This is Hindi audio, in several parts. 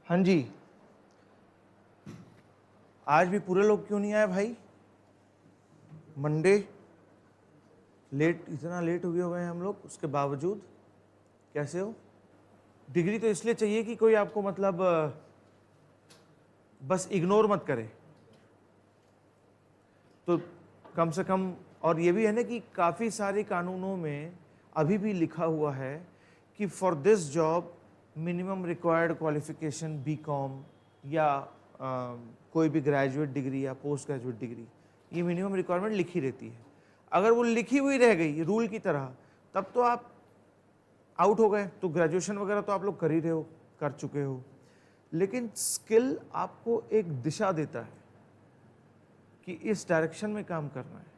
हाँ जी, आज भी पूरे लोग क्यों नहीं आए भाई? मंडे लेट, इतना लेट हुए हुए हैं हम लोग, उसके बावजूद कैसे हो? डिग्री तो इसलिए चाहिए कि कोई आपको मतलब बस इग्नोर मत करे, तो कम से कम। और ये भी है ना कि काफ़ी सारे कानूनों में अभी भी लिखा हुआ है कि for this job minimum required qualification BCom या कोई भी ग्रेजुएट डिग्री या पोस्ट ग्रेजुएट डिग्री, ये मिनिमम रिक्वायरमेंट लिखी रहती है। अगर वो लिखी हुई रह गई रूल की तरह, तब तो आप आउट हो गए। तो ग्रेजुएशन वगैरह तो आप लोग कर ही रहे हो, कर चुके हो, लेकिन स्किल आपको एक दिशा देता है कि इस डायरेक्शन में काम करना है,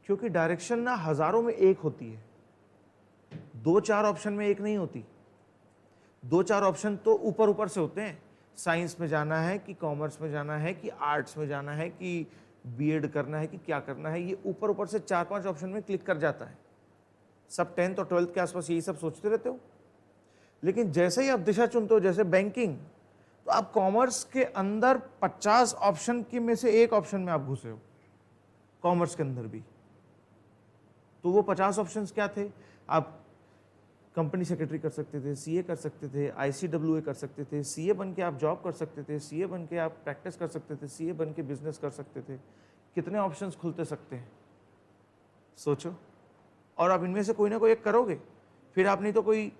क्योंकि डायरेक्शन ना हजारों में एक होती है, 2-4 ऑप्शन में एक नहीं होती। 2-4 ऑप्शन तो ऊपर ऊपर से होते हैं, साइंस में जाना है कि कॉमर्स में जाना है कि आर्ट्स में जाना है कि बीएड करना है कि क्या करना है, ये ऊपर ऊपर से 4-5 ऑप्शन में क्लिक कर जाता है। सब 10th और 12th के आसपास यही सब सोचते रहते हो, लेकिन जैसे ही आप दिशा चुनते हो, जैसे बैंकिंग, तो आप कॉमर्स के अंदर 50 ऑप्शन के में से एक ऑप्शन में आप घुसे हो, कॉमर्स के अंदर भी। तो वो 50 ऑप्शंस क्या थे? आप कंपनी सेक्रेटरी कर सकते थे, सीए कर सकते थे, आईसीडब्ल्यूए कर सकते थे, सीए बन के आप जॉब कर सकते थे, सीए बन के आप प्रैक्टिस कर सकते थे, सीए बन के बिजनेस कर सकते थे। कितने ऑप्शंस खुलते सकते हैं, सोचो। और आप इनमें से कोई ना कोई एक करोगे, फिर आप नहीं तो कोई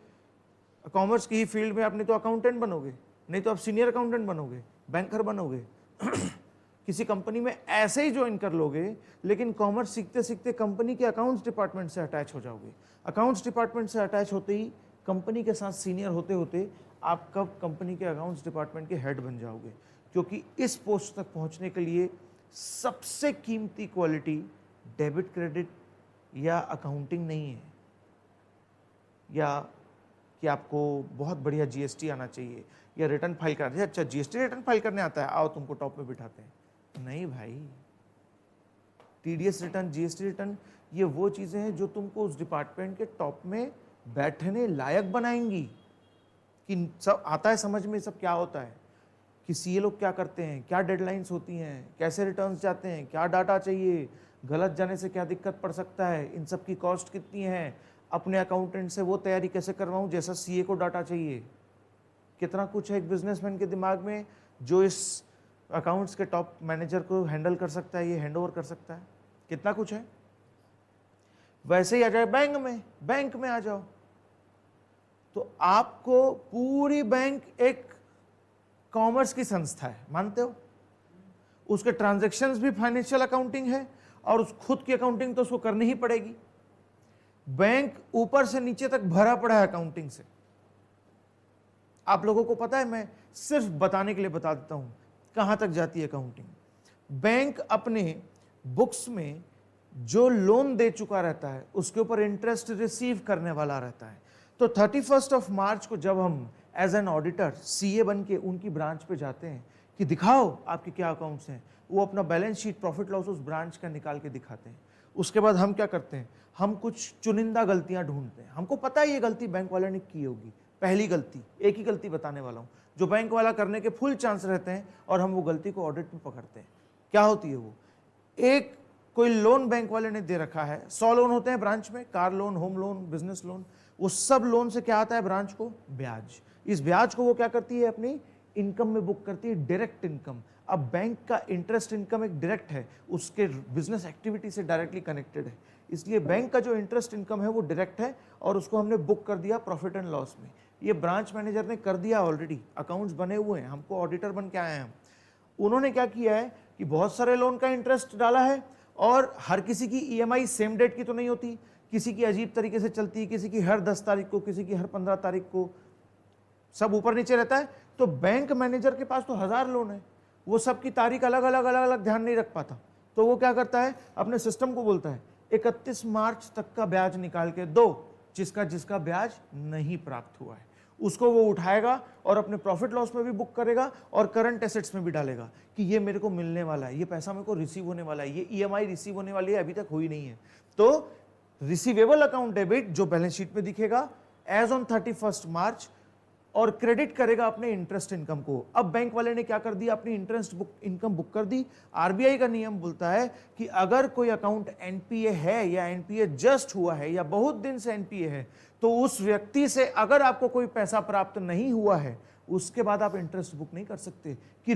कॉमर्स की ही फील्ड में आप नहीं तो अकाउंटेंट बनोगे, नहीं तो आप सीनियर अकाउंटेंट बनोगे, बैंकर बनोगे किसी कंपनी में ऐसे ही ज्वाइन कर लोगे, लेकिन कॉमर्स सीखते सीखते कंपनी के अकाउंट्स डिपार्टमेंट से अटैच हो जाओगे। अकाउंट्स डिपार्टमेंट से अटैच होते ही कंपनी के साथ सीनियर होते होते आप कब कंपनी के अकाउंट्स डिपार्टमेंट के हेड बन जाओगे, क्योंकि इस पोस्ट तक पहुंचने के लिए सबसे कीमती क्वालिटी डेबिट क्रेडिट या अकाउंटिंग नहीं है, या कि आपको बहुत बढ़िया जीएसटी आना चाहिए या रिटर्न फाइल करना। अच्छा, जीएसटी रिटर्न फाइल करने आता है, आओ तुमको टॉप में बिठाते हैं। नहीं भाई, टीडीएस रिटर्न, जीएसटी रिटर्न, ये वो चीजें हैं जो तुमको उस डिपार्टमेंट के टॉप में बैठने लायक बनाएंगी, कि सब आता है समझ में सब क्या होता है, कि सीए लोग क्या करते हैं, क्या डेडलाइंस होती हैं, कैसे रिटर्न्स जाते हैं, क्या डाटा चाहिए, गलत जाने से क्या दिक्कत पड़ सकता है, इन सब की कॉस्ट कितनी है, अपने अकाउंटेंट से वो तैयारी कैसे करवाऊं जैसा सीए को डाटा चाहिए। कितना कुछ है एक बिजनेसमैन के दिमाग में जो इस अकाउंट्स के टॉप मैनेजर को हैंडल कर सकता है, ये हैंडओवर कर सकता है, कितना कुछ है। वैसे ही आ जाए बैंक में आ जाओ, तो आपको पूरी बैंक एक कॉमर्स की संस्था है, मानते हो? उसके ट्रांजैक्शंस भी फाइनेंशियल अकाउंटिंग है, और उस खुद की अकाउंटिंग तो उसको करनी ही पड़ेगी। बैंक ऊपर से नीचे तक भरा पड़ा है अकाउंटिंग से। आप लोगों को पता है, मैं सिर्फ बताने के लिए बता देता हूं कहां तक जाती है अकाउंटिंग। बैंक अपने बुक्स में जो लोन दे चुका रहता है उसके ऊपर इंटरेस्ट रिसीव करने वाला रहता है। तो 31 मार्च को जब हम एज एन ऑडिटर सीए बन के उनकी ब्रांच पे जाते हैं कि दिखाओ आपके क्या अकाउंट्स हैं, वो अपना बैलेंस शीट प्रॉफिट लॉस उस ब्रांच का निकाल के दिखाते हैं। उसके बाद हम क्या करते हैं, हम कुछ चुनिंदा गलतियां ढूंढते हैं। हमको पता है ये गलती बैंक वाले ने की होगी, पहली गलती, एक ही गलती बताने वाला हूं जो बैंक वाला करने के फुल चांस रहते हैं, और हम वो गलती को ऑडिट में पकड़ते हैं। क्या होती है वो? एक कोई लोन बैंक वाले ने दे रखा है, 100 लोन होते हैं ब्रांच में, car loan, home loan, business loan, वो सब लोन से क्या आता है ब्रांच को? ब्याज। इस ब्याज को वो क्या करती है? अपनी इनकम में बुक करती है, डायरेक्ट इनकम। अब बैंक का इंटरेस्ट इनकम एक डायरेक्ट है, उसके बिजनेस एक्टिविटी से डायरेक्टली कनेक्टेड है, इसलिए बैंक का जो इंटरेस्ट इनकम है वो डायरेक्ट है, और उसको हमने बुक कर दिया प्रॉफिट एंड लॉस में। ये ब्रांच मैनेजर ने कर दिया ऑलरेडी, अकाउंट्स बने हुए हैं, हमको ऑडिटर बन के आए हैं हम। उन्होंने क्या किया है कि बहुत सारे लोन का इंटरेस्ट डाला है, और हर किसी की ईएमआई सेम डेट की तो नहीं होती, किसी की अजीब तरीके से चलती है, किसी की हर 10 तारीख को, किसी की हर 15 तारीख को, सब ऊपर नीचे रहता है। तो बैंक मैनेजर के पास तो 1000 लोन है, वो सब की तारीख अलग अलग अलग अलग ध्यान नहीं रख पाता। तो वो क्या करता है, अपने सिस्टम को बोलता है 31 मार्च तक का ब्याज निकाल के दो, जिसका जिसका ब्याज नहीं प्राप्त हुआ है उसको वो उठाएगा और अपने प्रॉफिट लॉस में भी बुक करेगा और करंट एसेट्स में भी डालेगा कि ये मेरे को मिलने वाला है, ये पैसा मेरे को रिसीव होने वाला है, ये ईएमआई रिसीव होने वाली है, अभी तक हुई नहीं है। तो रिसीवेबल अकाउंट डेबिट जो बैलेंस शीट में दिखेगा एज ऑन 31 मार्च और क्रेडिट करेगा अपने इंटरेस्ट इनकम को। अब बैंक वाले ने क्या कर दिया, अपनी इंटरेस्ट इनकम बुक कर दी। आरबीआई का नियम बोलता है कि अगर कोई अकाउंट एनपीए है या एनपीए जस्ट हुआ है या बहुत दिन से एनपीए है, तो उस व्यक्ति से अगर आपको कोई पैसा प्राप्त नहीं हुआ है, उसके बाद आप इंटरेस्ट बुक नहीं कर सकते कि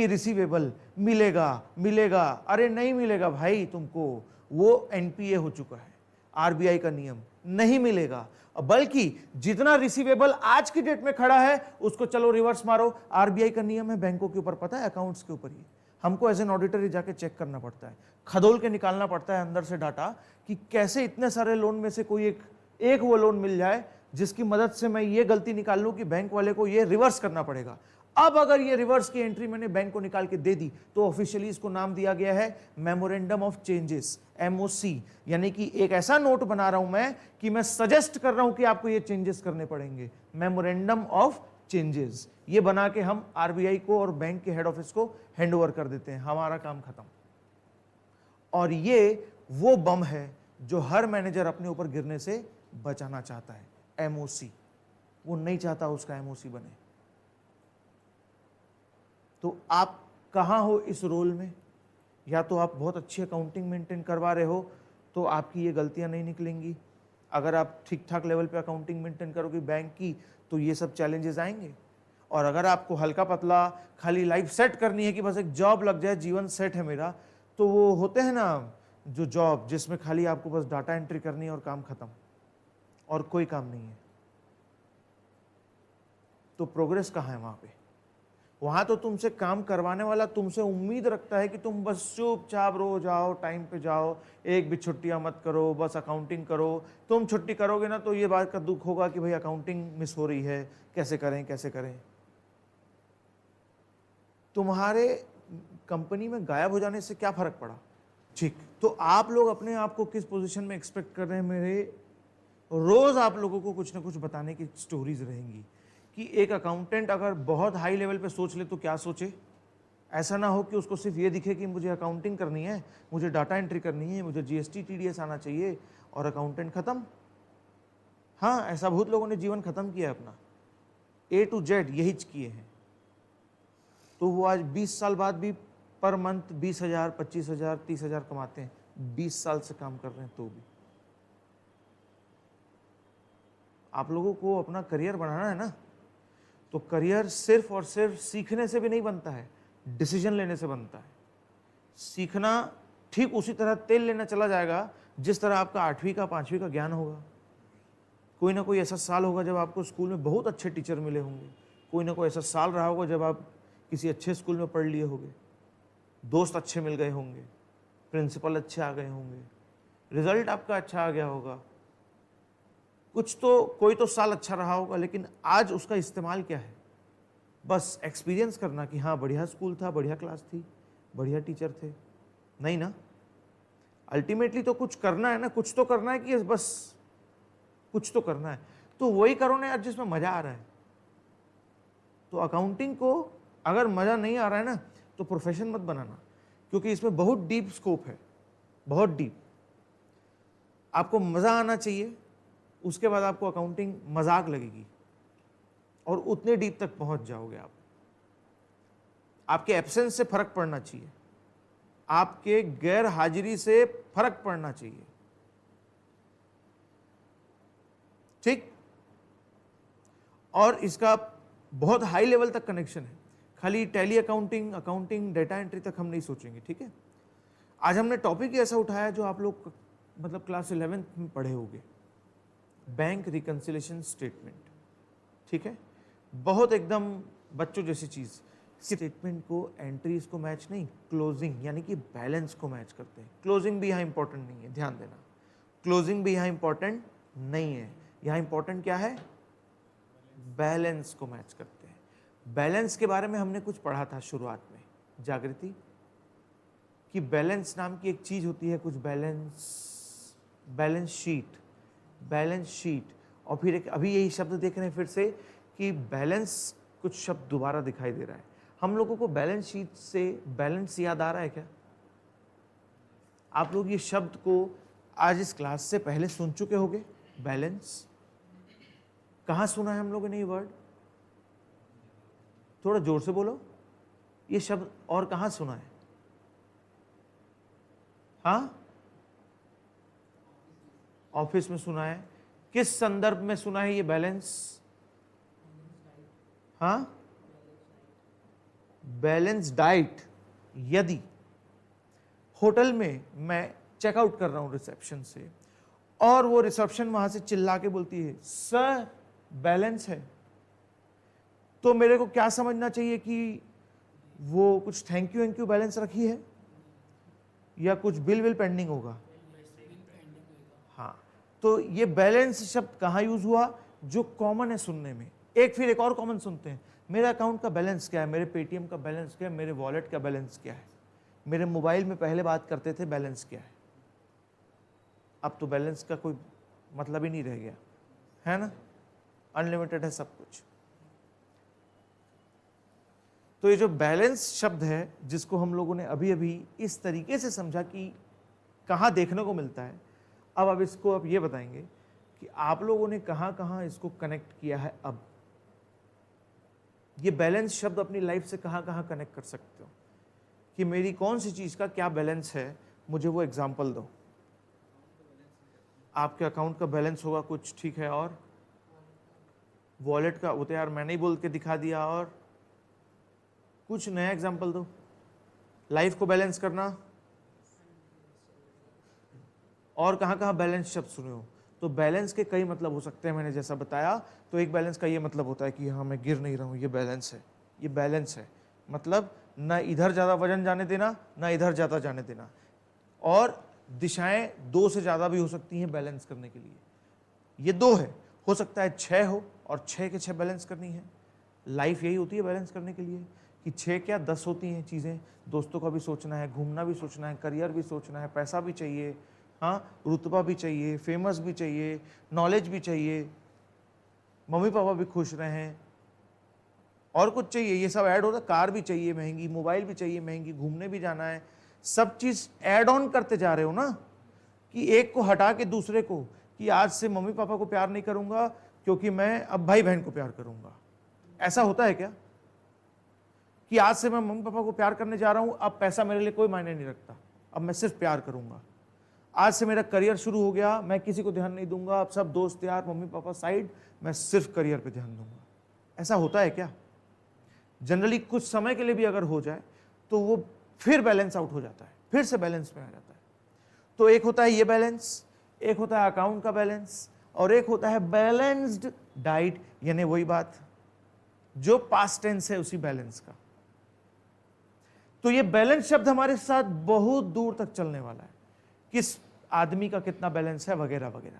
रिसीवेबल मिलेगा मिलेगा। अरे नहीं मिलेगा भाई, तुमको वो एनपीए हो चुका है। आरबीआई का नियम नहीं मिलेगा, बल्कि जितना रिसीवेबल आज की डेट में खड़ा है उसको चलो रिवर्स मारो। आरबीआई का नियम है बैंकों के ऊपर, पता है, अकाउंट्स के ऊपर ही। हमको एज एन ऑडिटर जाके चेक करना पड़ता है, खदोल के निकालना पड़ता है अंदर से डाटा कि कैसे इतने सारे लोन में से कोई एक वो लोन मिल जाए जिसकी मदद से मैं ये गलती निकाल लूं कि बैंक वाले को ये रिवर्स करना पड़ेगा। अब अगर ये रिवर्स की एंट्री मैंने बैंक को निकाल के दे दी तो ऑफिशियली इसको नाम दिया गया है मेमोरेंडम ऑफ चेंजेस, एमओसी। यानी कि एक ऐसा नोट बना रहा हूं मैं कि मैं सजेस्ट कर रहा हूं कि आपको ये चेंजेस करने पड़ेंगे, मेमोरेंडम ऑफ चेंजेस। ये बना के हम आरबीआई को और बैंक के हेड ऑफिस को हैंडओवर कर देते हैं, हमारा काम खत्म। और ये वो बम है जो हर मैनेजर अपने ऊपर गिरने से बचाना चाहता है, एमओसी। वो नहीं चाहता उसका एमओसी बने। तो आप कहां हो इस रोल में? या तो आप बहुत अच्छी अकाउंटिंग मेंटेन करवा रहे हो तो आपकी ये गलतियां नहीं निकलेंगी। अगर आप ठीक ठाक लेवल पे अकाउंटिंग मेंटेन करोगे बैंक की तो ये सब चैलेंजेस आएंगे। और अगर आपको हल्का पतला खाली लाइफ सेट करनी है कि बस एक जॉब लग जाए, जीवन सेट है मेरा, तो वो होते हैं ना जो जॉब जिसमें खाली आपको बस डाटा एंट्री करनी है और काम खत्म और कोई काम नहीं है, तो प्रोग्रेस कहाँ है वहां पे? वहां तो तुमसे काम करवाने वाला तुमसे उम्मीद रखता है कि तुम बस चुपचाप रोज आओ, टाइम पे जाओ, एक भी छुट्टियां मत करो, बस अकाउंटिंग करो। तुम छुट्टी करोगे ना तो ये बात का दुख होगा कि भाई अकाउंटिंग मिस हो रही है, कैसे करें कैसे करें। तुम्हारे कंपनी में गायब हो जाने से क्या फर्क पड़ा? ठीक, तो आप लोग अपने आप को किस पोजीशन में एक्सपेक्ट कर रहे हैं? मेरे रोज आप लोगों को कुछ ना कुछ बताने की स्टोरीज रहेंगी कि एक अकाउंटेंट अगर बहुत हाई लेवल पे सोच ले तो क्या सोचे। ऐसा ना हो कि उसको सिर्फ ये दिखे कि मुझे अकाउंटिंग करनी है, मुझे डाटा एंट्री करनी है, मुझे जीएसटी टीडीएस आना चाहिए और अकाउंटेंट खत्म। हाँ, ऐसा बहुत लोगों ने जीवन खत्म किया है अपना, A to Z यही किए हैं। तो वो आज 20 साल बाद भी पर मंथ 20,000, 25,000, 30,000 कमाते हैं। 20 साल से काम कर रहे हैं तो भी। आप लोगों को अपना करियर बनाना है ना, तो करियर सिर्फ और सिर्फ सीखने से भी नहीं बनता है, डिसीजन लेने से बनता है। सीखना ठीक उसी तरह तेल लेना चला जाएगा जिस तरह आपका 8वीं का 5वीं का ज्ञान होगा। कोई ना कोई ऐसा साल होगा जब आपको स्कूल में बहुत अच्छे टीचर मिले होंगे, कोई ना कोई ऐसा साल रहा होगा जब आप किसी अच्छे स्कूल में पढ़ लिए होंगे, दोस्त अच्छे मिल गए होंगे, प्रिंसिपल अच्छे आ गए होंगे, रिजल्ट आपका अच्छा आ गया होगा, कुछ तो कोई तो साल अच्छा रहा होगा। लेकिन आज उसका इस्तेमाल क्या है? बस एक्सपीरियंस करना कि हाँ बढ़िया स्कूल था, बढ़िया क्लास थी, बढ़िया टीचर थे, नहीं ना। अल्टीमेटली तो कुछ करना है ना, कुछ तो करना है कि बस कुछ तो करना है। तो वही करो ना यार जिसमें मजा आ रहा है। तो अकाउंटिंग को अगर मजा नहीं आ रहा है ना तो प्रोफेशन मत बनाना, क्योंकि इसमें बहुत डीप स्कोप है, बहुत डीप। आपको मजा आना चाहिए, उसके बाद आपको अकाउंटिंग मजाक लगेगी और उतने डीप तक पहुंच जाओगे आप। आपके एब्सेंस से फर्क पड़ना चाहिए, आपके गैर हाजिरी से फर्क पड़ना चाहिए, ठीक। और इसका बहुत हाई लेवल तक कनेक्शन है, खाली tally accounting, accounting, data entry तक हम नहीं सोचेंगे, ठीक है। आज हमने टॉपिक ऐसा उठाया जो आप लोग मतलब क्लास 11th में पढ़े होंगे, बैंक रिकंसिलेशन स्टेटमेंट, ठीक है। बहुत एकदम बच्चों जैसी चीज। स्टेटमेंट को एंट्रीज को मैच नहीं, क्लोजिंग यानी कि बैलेंस को मैच करते हैं। क्लोजिंग भी यहाँ इंपॉर्टेंट नहीं है, ध्यान देना, क्लोजिंग भी यहाँ इंपॉर्टेंट नहीं है। यहाँ इंपॉर्टेंट क्या है? बैलेंस को मैच करते हैं। बैलेंस के बारे में हमने कुछ पढ़ा था शुरुआत में, जागृति, कि बैलेंस नाम की एक चीज होती है, कुछ बैलेंस शीट। और फिर एक अभी यही शब्द देख रहे हैं फिर से कि बैलेंस, कुछ शब्द दोबारा दिखाई दे रहा है। हम लोगों को बैलेंस शीट से बैलेंस याद आ रहा है क्या? आप लोग ये शब्द को आज इस क्लास से पहले सुन चुके होंगे, बैलेंस। कहाँ सुना है हम लोगों ने ये वर्ड? थोड़ा जोर से बोलो, ये शब्द और कहाँ सुना है? हाँ, ऑफिस में सुना है। किस संदर्भ में सुना है ये बैलेंस? हाँ, बैलेंस डाइट। यदि होटल में मैं चेकआउट कर रहा हूं रिसेप्शन से और वो रिसेप्शन वहां से चिल्ला के बोलती है सर बैलेंस है, तो मेरे को क्या समझना चाहिए कि वो कुछ थैंक यू बैलेंस रखी है या कुछ बिल पेंडिंग होगा? हाँ, तो ये बैलेंस शब्द कहाँ यूज हुआ? जो कॉमन है सुनने में। फिर एक और कॉमन सुनते हैं, मेरे अकाउंट का बैलेंस क्या है, मेरे पेटीएम का बैलेंस क्या है, मेरे वॉलेट का बैलेंस क्या है। मेरे मोबाइल में पहले बात करते थे बैलेंस क्या है, अब तो बैलेंस का कोई मतलब ही नहीं रह गया है ना, अनलिमिटेड है सब कुछ। तो ये जो बैलेंस शब्द है जिसको हम लोगों ने अभी अभी इस तरीके से समझा कि कहाँ देखने को मिलता है, अब इसको आप ये बताएंगे कि आप लोगों ने कहाँ कहाँ इसको कनेक्ट किया है। अब ये बैलेंस शब्द अपनी लाइफ से कहाँ कहाँ कनेक्ट कर सकते हो कि मेरी कौन सी चीज़ का क्या बैलेंस है, मुझे वो एग्जाम्पल दो। आपके अकाउंट का बैलेंस होगा कुछ, ठीक है, और वॉलेट का, वो तो यार मैंने ही बोल के दिखा दिया, और कुछ नया एग्जाम्पल दो। लाइफ को बैलेंस करना, और कहाँ कहाँ बैलेंस शब्द सुने हो। तो बैलेंस के कई मतलब हो सकते हैं, मैंने जैसा बताया। तो एक बैलेंस का ये मतलब होता है कि हाँ मैं गिर नहीं रहा हूँ, ये बैलेंस है, ये बैलेंस है, मतलब ना इधर ज़्यादा वजन जाने देना ना इधर ज़्यादा जाने देना, और दिशाएं 2 से ज़्यादा भी हो सकती हैं बैलेंस करने के लिए। ये 2 है, हो सकता है 6 हो और 6 के 6 बैलेंस करनी है। लाइफ यही होती है बैलेंस करने के लिए कि 6 क्या 10 होती हैं चीज़ें। दोस्तों का भी सोचना है, घूमना भी सोचना है, करियर भी सोचना है, पैसा भी चाहिए, हाँ रुतबा भी चाहिए, फेमस भी चाहिए, नॉलेज भी चाहिए, मम्मी पापा भी खुश रहें, और कुछ चाहिए, ये सब ऐड होता है। कार भी चाहिए महंगी, मोबाइल भी चाहिए महंगी, घूमने भी जाना है, सब चीज़ ऐड ऑन करते जा रहे हो ना, कि एक को हटा के दूसरे को, कि आज से मम्मी पापा को प्यार नहीं करूंगा क्योंकि मैं अब भाई बहन को प्यार करूंगा। ऐसा होता है क्या कि आज से मैं मम्मी पापा को प्यार करने जा रहा हूं, अब पैसा मेरे लिए कोई मायने नहीं रखता, अब मैं सिर्फ प्यार करूंगा। आज से मेरा करियर शुरू हो गया, मैं किसी को ध्यान नहीं दूंगा, अब सब दोस्त यार मम्मी पापा साइड, मैं सिर्फ करियर पे ध्यान दूंगा। ऐसा होता है क्या? जनरली कुछ समय के लिए भी अगर हो जाए तो वो फिर बैलेंस आउट हो जाता है, फिर से बैलेंस में आ जाता है। तो एक होता है ये बैलेंस, एक होता है अकाउंट का बैलेंस, और एक होता है बैलेंस्ड डाइट, यानी वही बात जो पास्ट टेंस है उसी बैलेंस का। तो ये बैलेंस शब्द हमारे साथ बहुत दूर तक चलने वाला है, किस आदमी का कितना बैलेंस है वगैरह वगैरह।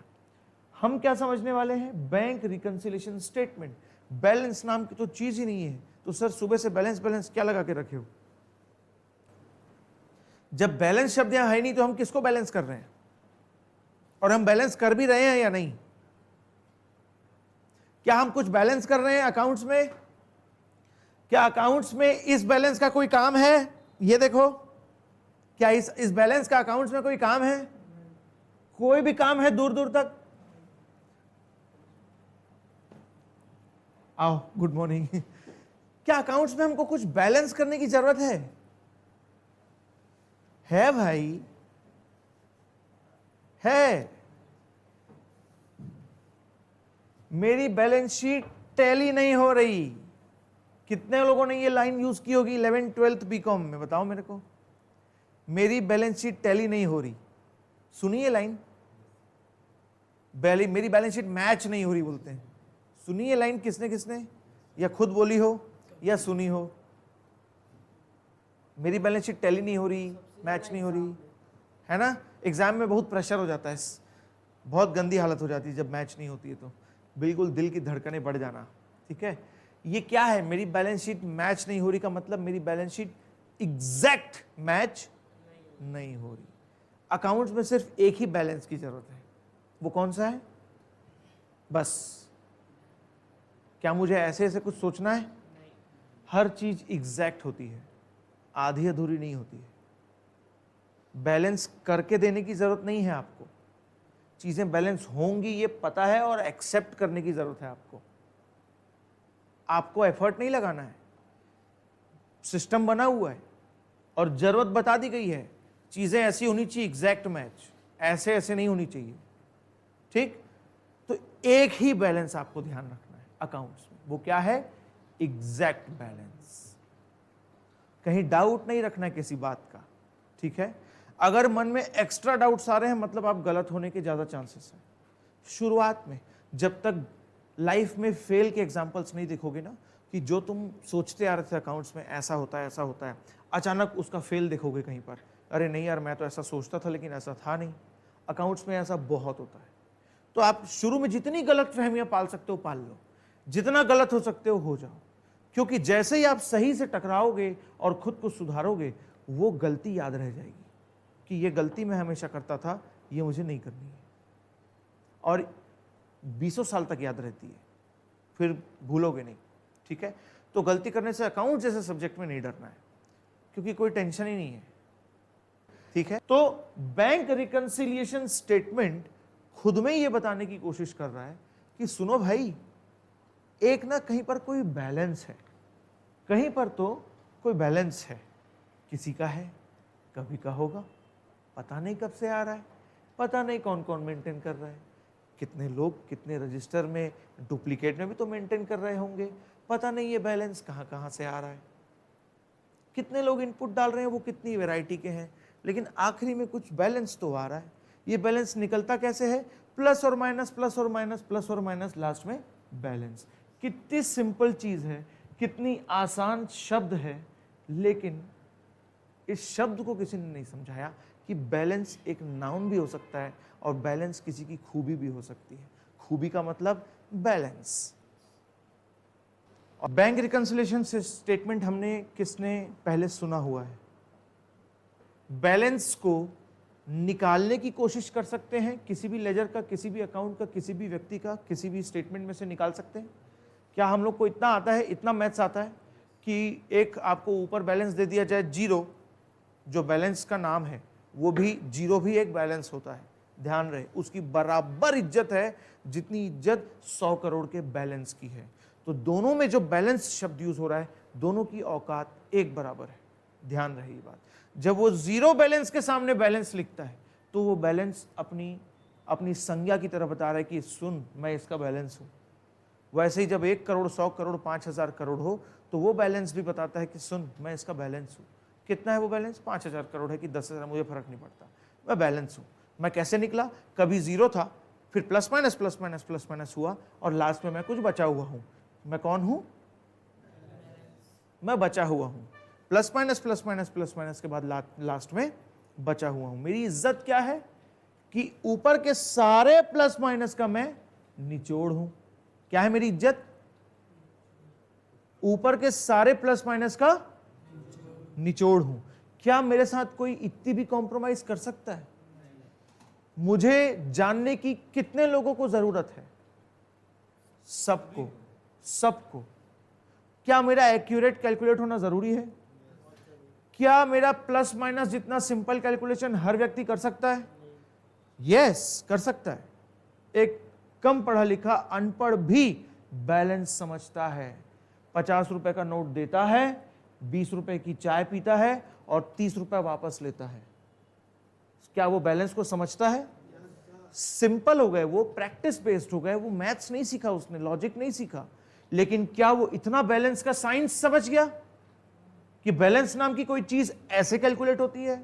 हम क्या समझने वाले हैं? Bank reconciliation statement. बैलेंस नाम की तो चीज ही नहीं है, तो सर सुबह से बैलेंस बैलेंस क्या लगा के रखे हो? जब बैलेंस शब्द यहां है नहीं तो हम किसको बैलेंस कर रहे हैं, और हम बैलेंस कर भी रहे हैं या नहीं? क्या हम कुछ बैलेंस कर रहे हैं अकाउंट्स में? क्या अकाउंट्स में इस बैलेंस का कोई काम है? ये देखो, क्या इस बैलेंस का अकाउंट्स में कोई काम है? कोई भी काम है दूर दूर तक? आओ, गुड मॉर्निंग। क्या अकाउंट्स में हमको कुछ बैलेंस करने की जरूरत है? है भाई, है। मेरी बैलेंस शीट टैली नहीं हो रही। कितने लोगों ने ये लाइन यूज की होगी 11th 12th बीकॉम में? बताओ मेरे को। मेरी बैलेंस शीट टैली नहीं हो रही। सुनिए लाइन, मेरी बैलेंस शीट मैच नहीं हो रही बोलते हैं। सुनिए लाइन, किसने किसने, या खुद बोली हो या सुनी हो? मेरी बैलेंस शीट टैली नहीं हो रही, मैच नहीं हो रही, है ना। एग्जाम में बहुत प्रेशर हो जाता है, बहुत गंदी हालत हो जाती है जब मैच नहीं होती है, तो बिल्कुल दिल की धड़कनें बढ़ जाना। ठीक है, ये क्या है? मेरी बैलेंस शीट मैच नहीं हो रही का मतलब मेरी बैलेंस शीट एग्जैक्ट मैच नहीं हो रही। अकाउंट्स में सिर्फ एक ही बैलेंस की जरूरत है, वो कौन सा है? बस क्या मुझे ऐसे ऐसे कुछ सोचना है? हर चीज एग्जैक्ट होती है, आधी अधूरी नहीं होती है। बैलेंस करके देने की जरूरत नहीं है आपको। चीजें बैलेंस होंगी ये पता है और एक्सेप्ट करने की जरूरत है आपको। आपको एफर्ट नहीं लगाना है, सिस्टम बना हुआ है और जरूरत बता दी गई है, चीजें ऐसी होनी चाहिए, एग्जैक्ट मैच, ऐसे ऐसे नहीं होनी चाहिए, ठीक। तो एक ही बैलेंस आपको ध्यान रखना है अकाउंट्स में, वो क्या है? Exact balance. कहीं डाउट नहीं रखना है किसी बात का, ठीक है। अगर मन में एक्स्ट्रा डाउट्स आ रहे हैं मतलब आप गलत होने के ज्यादा चांसेस हैं। शुरुआत में जब तक लाइफ में फेल के एग्जांपल्स नहीं देखोगे ना, कि जो तुम सोचते आ रहे थे अकाउंट्स में ऐसा होता है ऐसा होता है, अचानक उसका फेल देखोगे कहीं पर, अरे नहीं यार मैं तो ऐसा सोचता था लेकिन ऐसा था नहीं। अकाउंट्स में ऐसा बहुत होता है। तो आप शुरू में जितनी गलत फहमियां पाल सकते हो पाल लो, जितना गलत हो सकते हो जाओ, क्योंकि जैसे ही आप सही से टकराओगे और खुद को सुधारोगे, वो गलती याद रह जाएगी कि ये गलती मैं हमेशा करता था, ये मुझे नहीं करनी है, और 20 साल तक याद रहती है, फिर भूलोगे नहीं, ठीक है। तो गलती करने से अकाउंट जैसे सब्जेक्ट में नहीं डरना है, क्योंकि कोई टेंशन ही नहीं है, ठीक है। तो बैंक रिकंसिलिएशन स्टेटमेंट खुद में ये बताने की कोशिश कर रहा है कि सुनो भाई, एक ना कहीं पर कोई बैलेंस है, कहीं पर तो कोई बैलेंस है, किसी का है, कभी का होगा, पता नहीं कब से आ रहा है, पता नहीं कौन कौन मेंटेन कर रहा है, कितने लोग कितने रजिस्टर में, डुप्लीकेट में भी तो मेंटेन कर रहे होंगे, पता नहीं ये बैलेंस कहाँ कहाँ से आ रहा है, कितने लोग इनपुट डाल रहे हैं, वो कितनी वैरायटी के हैं, लेकिन आखिरी में कुछ बैलेंस तो आ रहा है। ये बैलेंस निकलता कैसे है? प्लस और माइनस, प्लस और माइनस, प्लस और माइनस, लास्ट में बैलेंस। कितनी सिंपल चीज है, कितनी आसान शब्द है, लेकिन इस शब्द को किसी ने नहीं समझाया कि बैलेंस एक नाउन भी हो सकता है और बैलेंस किसी की खूबी भी हो सकती है। खूबी का मतलब बैलेंस। और बैंक रिकंसिलिएशन स्टेटमेंट हमने किसने पहले सुना हुआ है? बैलेंस को निकालने की कोशिश कर सकते हैं, किसी भी लेजर का, किसी भी अकाउंट का, किसी भी व्यक्ति का, किसी भी स्टेटमेंट में से निकाल सकते हैं। क्या हम लोग को इतना आता है, इतना मैथ्स आता है कि एक आपको ऊपर बैलेंस दे दिया जाए जीरो, जो बैलेंस का नाम है, वो भी जीरो भी एक बैलेंस होता है, ध्यान रहे, उसकी बराबर इज्जत है जितनी इज्जत 100 करोड़ के बैलेंस की है। तो दोनों में जो बैलेंस शब्द यूज हो रहा है, दोनों की औकात एक बराबर है, ध्यान रहे ये बात। जब वो जीरो बैलेंस के सामने बैलेंस लिखता है, तो वो बैलेंस अपनी संज्ञा की तरह बता रहा है कि सुन, मैं इसका बैलेंस हूं। वैसे ही जब 1 करोड़, 100 करोड़, 5000 करोड़ हो, तो वो बैलेंस भी बताता है कि सुन, मैं इसका बैलेंस हूं। कितना है वो बैलेंस? 5000 करोड़ है कि 10,000, मुझे फर्क नहीं पड़ता, मैं बैलेंस हूं। मैं कैसे निकला? कभी जीरो था, फिर plus minus plus minus plus minus हुआ, और लास्ट में मैं कुछ बचा हुआ हूं। मैं कौन हूं? मैं बचा हुआ हूं। Plus minus plus minus plus minus के बाद लास्ट में बचा हुआ हूं। मेरी इज्जत क्या है? कि ऊपर के सारे प्लस माइनस का मैं निचोड़ हूं। क्या है मेरी इज्जत? ऊपर के सारे प्लस माइनस का निचोड़ हूं। क्या मेरे साथ कोई इतनी भी कॉम्प्रोमाइज कर सकता है? मुझे जानने की कितने लोगों को जरूरत है? सबको, सबको। क्या मेरा एक्यूरेट कैलकुलेट होना जरूरी है? क्या मेरा प्लस माइनस जितना सिंपल कैलकुलेशन हर व्यक्ति कर सकता है? यस, कर सकता है। एक कम पढ़ा लिखा अनपढ़ भी बैलेंस समझता है। 50 रुपए का नोट देता है, 20 रुपए की चाय पीता है और 30 रुपए वापस लेता है। क्या वो बैलेंस को समझता है? सिंपल हो गए वो, प्रैक्टिस बेस्ड हो गए वो, मैथ्स नहीं सीखा उसने, लॉजिक नहीं सीखा। लेकिन क्या वो इतना बैलेंस का साइंस समझ गया कि बैलेंस नाम की कोई चीज ऐसे कैलकुलेट होती है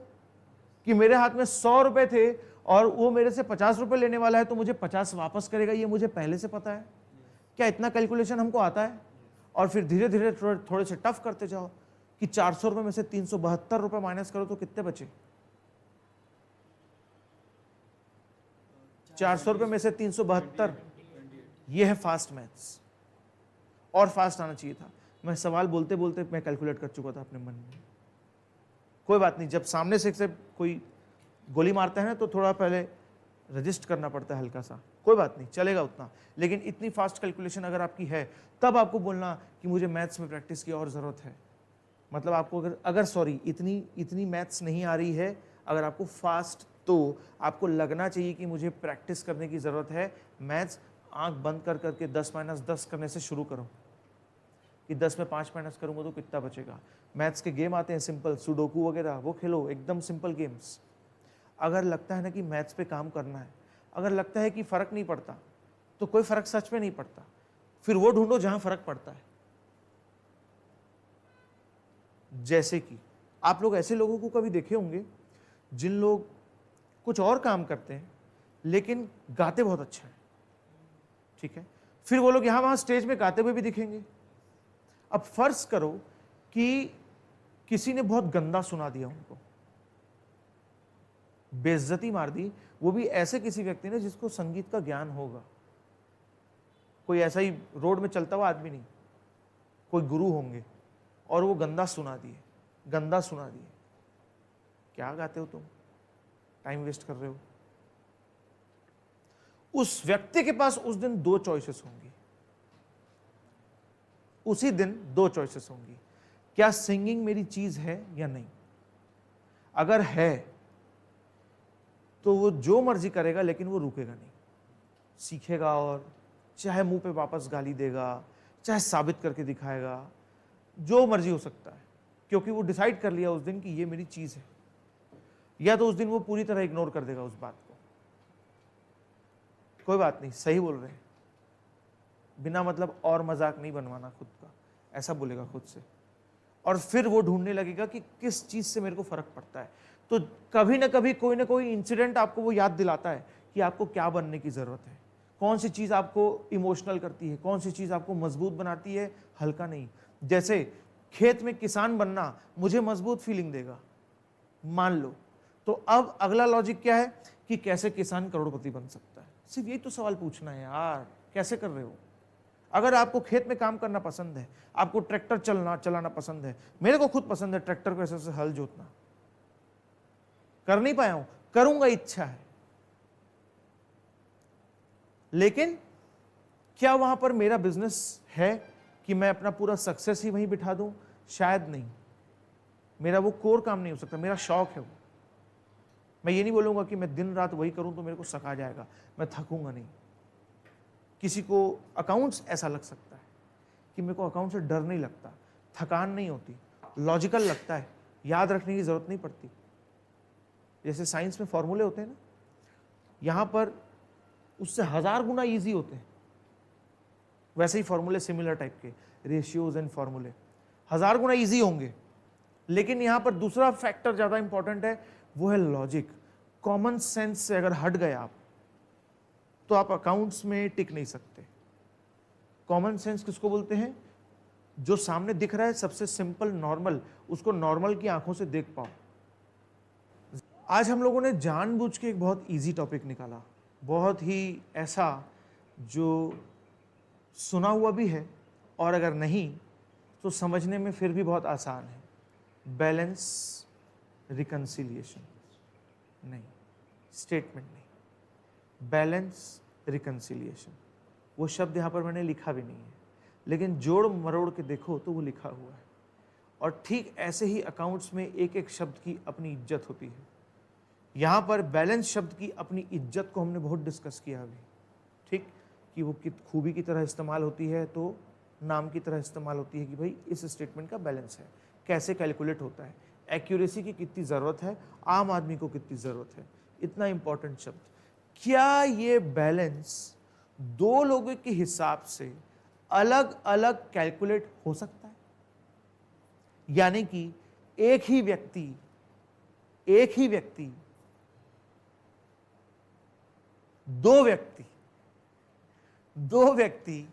कि मेरे हाथ में 100 रुपए थे और वो मेरे से 50 रुपए लेने वाला है, तो मुझे 50 वापस करेगा, ये मुझे पहले से पता है? क्या इतना कैलकुलेशन हमको आता है? और फिर धीरे धीरे थोड़े से टफ करते जाओ कि 400 रुपए में से 372 रुपए माइनस करो तो कितने बचे? 400 रुपए में से 372, ये है फास्ट मैथ्स। और फास्ट आना चाहिए था। मैं सवाल बोलते बोलते मैं कैलकुलेट कर चुका था अपने मन में। कोई बात नहीं, जब सामने से कोई गोली मारता है ना, तो थोड़ा पहले रजिस्ट करना पड़ता है हल्का सा, कोई बात नहीं, चलेगा उतना। लेकिन इतनी फास्ट कैलकुलेशन अगर आपकी है, तब आपको बोलना कि मुझे मैथ्स में प्रैक्टिस की और ज़रूरत है। मतलब आपको अगर सॉरी इतनी मैथ्स नहीं आ रही है, अगर आपको फास्ट तो आपको लगना चाहिए कि मुझे प्रैक्टिस करने की ज़रूरत है। मैथ्स आंख बंद कर करके 10 माइनस 10 करने से शुरू करो कि 10 में 5 माइनस करूंगा तो कितना बचेगा। मैथ्स के गेम आते हैं सिंपल, सुडोकू वगैरह, वो खेलो, एकदम सिंपल गेम्स। अगर लगता है ना कि मैथ्स पे काम करना है, अगर लगता है कि फ़र्क नहीं पड़ता, तो कोई फ़र्क सच में नहीं पड़ता, फिर वो ढूंढो जहां फ़र्क पड़ता है। जैसे कि आप लोग ऐसे लोगों को कभी देखे होंगे जिन लोग कुछ और काम करते हैं लेकिन गाते बहुत अच्छा है, ठीक है, फिर वो लोग यहां वहां स्टेज में गाते हुए भी दिखेंगे। अब फर्ज करो कि किसी ने बहुत गंदा सुना दिया, उनको बेइज्जती मार दी, वो भी ऐसे किसी व्यक्ति ने जिसको संगीत का ज्ञान होगा, कोई ऐसा ही रोड में चलता हुआ आदमी नहीं, कोई गुरु होंगे, और वो गंदा सुना दिए, गंदा सुना दिए। क्या गाते हो तुम, टाइम वेस्ट कर रहे हो। उस व्यक्ति के पास उस दिन दो चॉइसेस होंगी, उसी दिन दो चॉइसेस होंगी, क्या सिंगिंग मेरी चीज है या नहीं। अगर है तो वो जो मर्जी करेगा लेकिन वो रुकेगा नहीं, सीखेगा, और चाहे मुंह पे वापस गाली देगा, चाहे साबित करके दिखाएगा, जो मर्जी हो सकता है, क्योंकि वो डिसाइड कर लिया उस दिन कि ये मेरी चीज है। या तो उस दिन वो पूरी तरह इग्नोर कर देगा उस बात को, कोई बात नहीं, सही बोल रहे हैं, बिना मतलब और मजाक नहीं बनवाना खुद का, ऐसा बोलेगा खुद से, और फिर वो ढूंढने लगेगा कि किस चीज से मेरे को फर्क पड़ता है। तो कभी ना कभी कोई ना कोई इंसिडेंट आपको वो याद दिलाता है कि आपको क्या बनने की जरूरत है, कौन सी चीज आपको इमोशनल करती है, कौन सी चीज आपको मजबूत बनाती है, हल्का नहीं। जैसे खेत में किसान बनना मुझे मजबूत फीलिंग देगा, मान लो, तो अब अगला लॉजिक क्या है कि कैसे किसान करोड़पति बन सकता है। सिर्फ यही तो सवाल पूछना है यार, कैसे कर रहे हो। अगर आपको खेत में काम करना पसंद है, आपको ट्रैक्टर चलाना पसंद है, मेरे को खुद पसंद है ट्रैक्टर को ऐसे हल जोतना, कर नहीं पाया हूं, करूंगा, इच्छा है, लेकिन क्या वहां पर मेरा बिजनेस है कि मैं अपना पूरा सक्सेस ही वहीं बिठा दूं, शायद नहीं, मेरा वो कोर काम नहीं हो सकता, मेरा शौक है वो। मैं ये नहीं बोलूंगा कि मैं दिन रात वही करूं तो मेरे को सका जाएगा, मैं थकूंगा नहीं। किसी को अकाउंट्स ऐसा लग सकता है कि मेरे को अकाउंट से डर नहीं लगता, थकान नहीं होती, लॉजिकल लगता है, याद रखने की जरूरत नहीं पड़ती। जैसे साइंस में फॉर्मूले होते हैं ना, यहां पर उससे 1000 गुना ईजी होते हैं, वैसे ही फॉर्मूले सिमिलर टाइप के, रेशियोज एंड फॉर्मूले 1000 गुना ईजी होंगे, लेकिन यहां पर दूसरा फैक्टर ज्यादा इंपॉर्टेंट है, वो है लॉजिक। कॉमन सेंस से अगर हट गए आप तो आप अकाउंट्स में टिक नहीं सकते। कॉमन सेंस किसको बोलते हैं, जो सामने दिख रहा है सबसे सिंपल नॉर्मल, उसको नॉर्मल की आंखों से देख पाओ। आज हम लोगों ने जानबूझ के एक बहुत इजी टॉपिक निकाला, बहुत ही ऐसा जो सुना हुआ भी है और अगर नहीं तो समझने में फिर भी बहुत आसान है। बैलेंस रिकंसिलिएशन नहीं, स्टेटमेंट नहीं, बैलेंस रिकंसिलिएशन। वो शब्द यहाँ पर मैंने लिखा भी नहीं है, लेकिन जोड़ मरोड़ के देखो तो वो लिखा हुआ है। और ठीक ऐसे ही अकाउंट्स में एक एक शब्द की अपनी इज्जत होती है। यहाँ पर बैलेंस शब्द की अपनी इज्जत को हमने बहुत डिस्कस किया अभी, ठीक, कि वो कित खूबी की तरह इस्तेमाल होती है तो नाम की तरह इस्तेमाल होती है कि भाई इस स्टेटमेंट का बैलेंस है, कैसे कैलकुलेट होता है, एक्यूरेसी की कितनी ज़रूरत है, आम आदमी को कितनी ज़रूरत है, इतना इंपॉर्टेंट शब्द। क्या ये बैलेंस दो लोगों के हिसाब से अलग अलग कैलकुलेट हो सकता है? यानी कि एक ही व्यक्ति दो व्यक्ति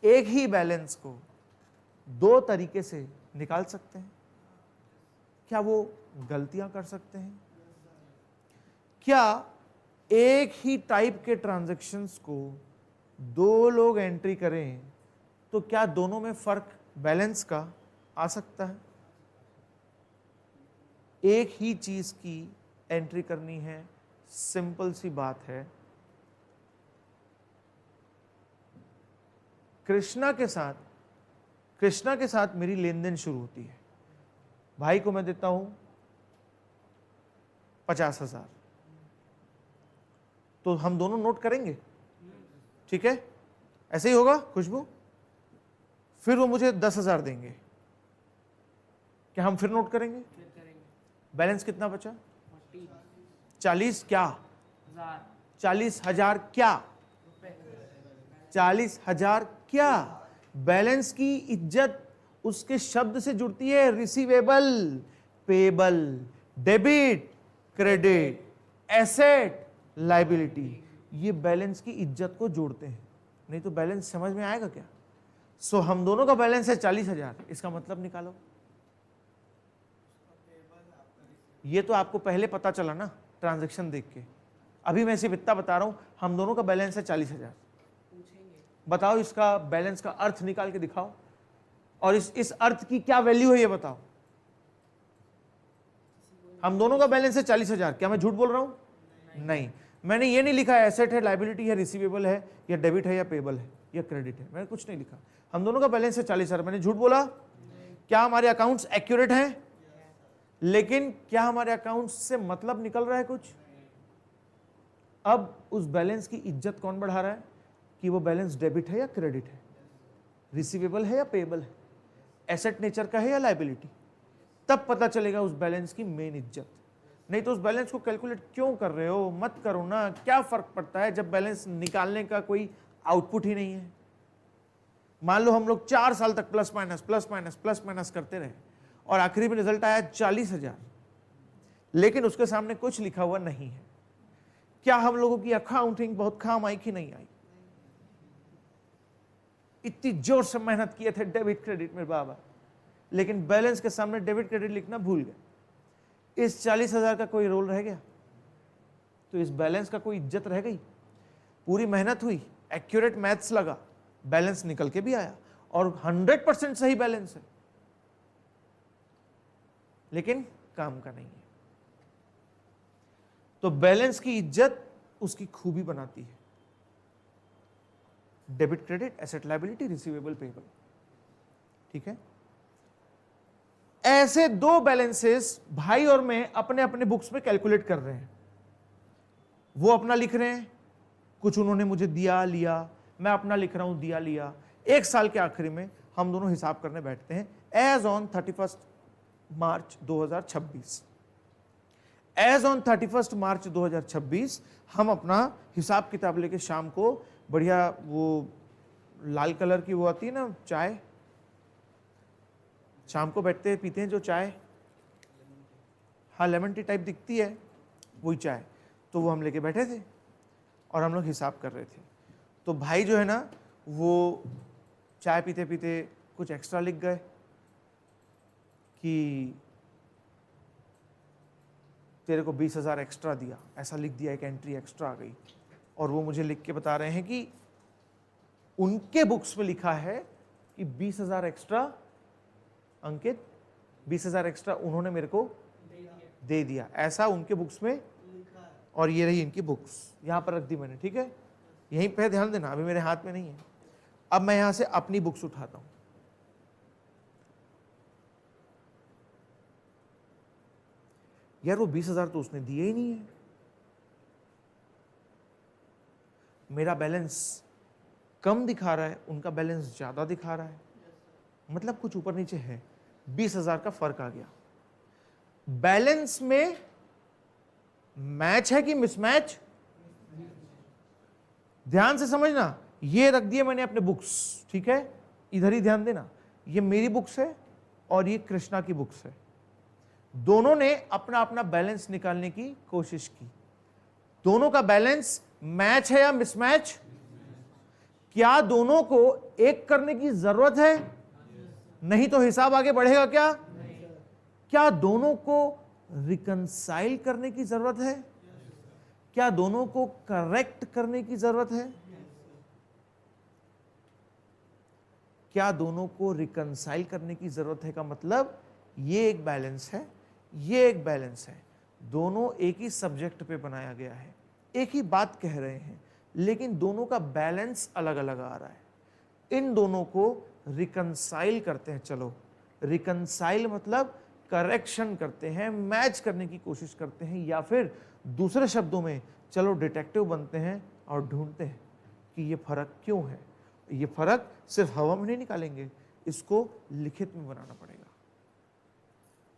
एक ही बैलेंस को दो तरीके से निकाल सकते हैं? क्या वो गलतियां कर सकते हैं? क्या एक ही टाइप के ट्रांजैक्शंस को दो लोग एंट्री करें तो क्या दोनों में फर्क बैलेंस का आ सकता है? एक ही चीज की एंट्री करनी है, सिंपल सी बात है। कृष्णा के साथ मेरी लेन देन शुरू होती है। भाई को मैं देता हूं 50,000, तो हम दोनों नोट करेंगे, ठीक है? ऐसे ही होगा खुशबू? फिर वो मुझे 10,000 देंगे, क्या हम फिर नोट करेंगे? बैलेंस कितना बचा? 40 क्या? 40,000 क्या? 40,000 क्या? बैलेंस की इज्जत उसके शब्द से जुड़ती है, receivable, payable, debit, credit, asset, liability, ये बैलेंस की इज्जत को जोड़ते हैं, नहीं तो बैलेंस समझ में आएगा क्या? सो हम दोनों का बैलेंस है 40,000, इसका मतलब निकालो। ये तो आपको पहले पता चला ना ट्रांजैक्शन देख के, अभी मैं सिर्फ इतना बता रहा हूं, हम दोनों का बैलेंस है 40,000। बताओ इसका बैलेंस का अर्थ निकाल के दिखाओ, और इस अर्थ की क्या वैल्यू है ये बताओ। हम दोनों का बैलेंस है 40,000, क्या मैं झूठ बोल रहा हूं? नहीं, मैंने ये नहीं लिखा एसेट है, लायबिलिटी है, रिसीवेबल है, या डेबिट है, या पेबल है, या क्रेडिट है, मैंने कुछ नहीं लिखा। हम दोनों का बैलेंस है 40,000, मैंने झूठ बोला? क्या हमारे अकाउंट्स एक्यूरेट हैं? लेकिन क्या हमारे अकाउंट्स से मतलब निकल रहा है कुछ? अब उस बैलेंस की इज्जत कौन बढ़ा रहा है कि वो बैलेंस डेबिट है या क्रेडिट है, रिसीवेबल है या पेबल है, एसेट नेचर का है या लायबिलिटी, तब पता चलेगा उस बैलेंस की मेन इज्जत। नहीं तो उस बैलेंस को कैलकुलेट क्यों कर रहे हो? मत करो ना, क्या फर्क पड़ता है जब बैलेंस निकालने का कोई आउटपुट ही नहीं है। मान लो हम लोग 4 साल तक plus minus plus minus plus minus करते रहे और आखिरी में रिजल्ट आया 40,000, लेकिन उसके सामने कुछ लिखा हुआ नहीं है, क्या हम लोगों की अकाउंटिंग बहुत काम आई कि नहीं आई? इतनी जोर से मेहनत किए थे डेबिट क्रेडिट में बाबा, लेकिन बैलेंस के सामने डेबिट क्रेडिट लिखना भूल गए। इस 40,000 का कोई रोल रह गया? तो इस बैलेंस का कोई इज्जत रह गई? पूरी मेहनत हुई, एक्यूरेट मैथ्स लगा, बैलेंस निकल के भी आया और 100% सही बैलेंस है, लेकिन काम का नहीं है। तो बैलेंस की इज्जत उसकी खूबी बनाती है, debit credit, asset liability, receivable payable, ठीक है? ऐसे 2 बैलेंसेस भाई और मैं अपने अपने बुक्स में कैलकुलेट कर रहे हैं। वो अपना लिख रहे हैं, कुछ उन्होंने मुझे दिया लिया, मैं अपना लिख रहा हूं दिया लिया। 1 साल के आखिरी में हम दोनों हिसाब करने बैठते हैं, as on 31 March 2026। As on 31 March 2026 हम अपना हिसाब किताब लेके शाम को बढ़िया, वो लाल कलर की वो आती है ना चाय, शाम को बैठते हैं पीते हैं जो चाय, हाँ लेमन टी टाइप दिखती है वही चाय, तो वो हम लेके बैठे थे और हम लोग हिसाब कर रहे थे। तो भाई जो है ना वो चाय पीते पीते कुछ एक्स्ट्रा लिख गए कि तेरे को 20,000 एक्स्ट्रा दिया, ऐसा लिख दिया, एक एंट्री एक्स्ट्रा आ गई। और वो मुझे लिख के बता रहे हैं कि उनके बुक्स में लिखा है कि 20,000 एक्स्ट्रा, अंकित 20,000 एक्स्ट्रा उन्होंने मेरे को दे दिया, ऐसा उनके बुक्स में लिखा है। और ये रही इनकी बुक्स, यहां पर रख दी मैंने, ठीक है? यहीं पे ध्यान देना, अभी मेरे हाथ में नहीं है। अब मैं यहां से अपनी बुक्स उठाता हूं, यार वो 20,000 तो उसने दिए ही नहीं है, मेरा बैलेंस कम दिखा रहा है, उनका बैलेंस ज्यादा दिखा रहा है, मतलब कुछ ऊपर नीचे है, 20,000 का फर्क आ गया। बैलेंस में मैच है कि मिसमैच? ध्यान से समझना, ये रख दिए मैंने अपने बुक्स, ठीक है? इधर ही ध्यान देना, ये मेरी बुक्स है और ये कृष्णा की बुक्स है। दोनों ने अपना अपना बैलेंस निकालने की कोशिश की, दोनों का बैलेंस मैच है या मिसमैच? क्या दोनों को एक करने की जरूरत है? नहीं तो हिसाब आगे बढ़ेगा क्या? क्या दोनों को रिकंसाइल करने की जरूरत है? क्या दोनों को करेक्ट करने की जरूरत है? क्या दोनों को रिकंसाइल करने की जरूरत है का मतलब ये एक बैलेंस है, ये एक बैलेंस है, दोनों एक ही सब्जेक्ट पे बनाया गया है, एक ही बात कह रहे हैं, लेकिन दोनों का बैलेंस अलग अलग आ रहा है। इन दोनों को रिकंसाइल करते हैं। चलो, रिकंसाइल मतलब करेक्शन करते हैं, मैच करने की कोशिश करते हैं, या फिर दूसरे शब्दों में चलो डिटेक्टिव बनते हैं और ढूंढते हैं कि ये फर्क क्यों है। ये फर्क सिर्फ हवा में नहीं निकालेंगे, इसको लिखित में बनाना पड़ेगा।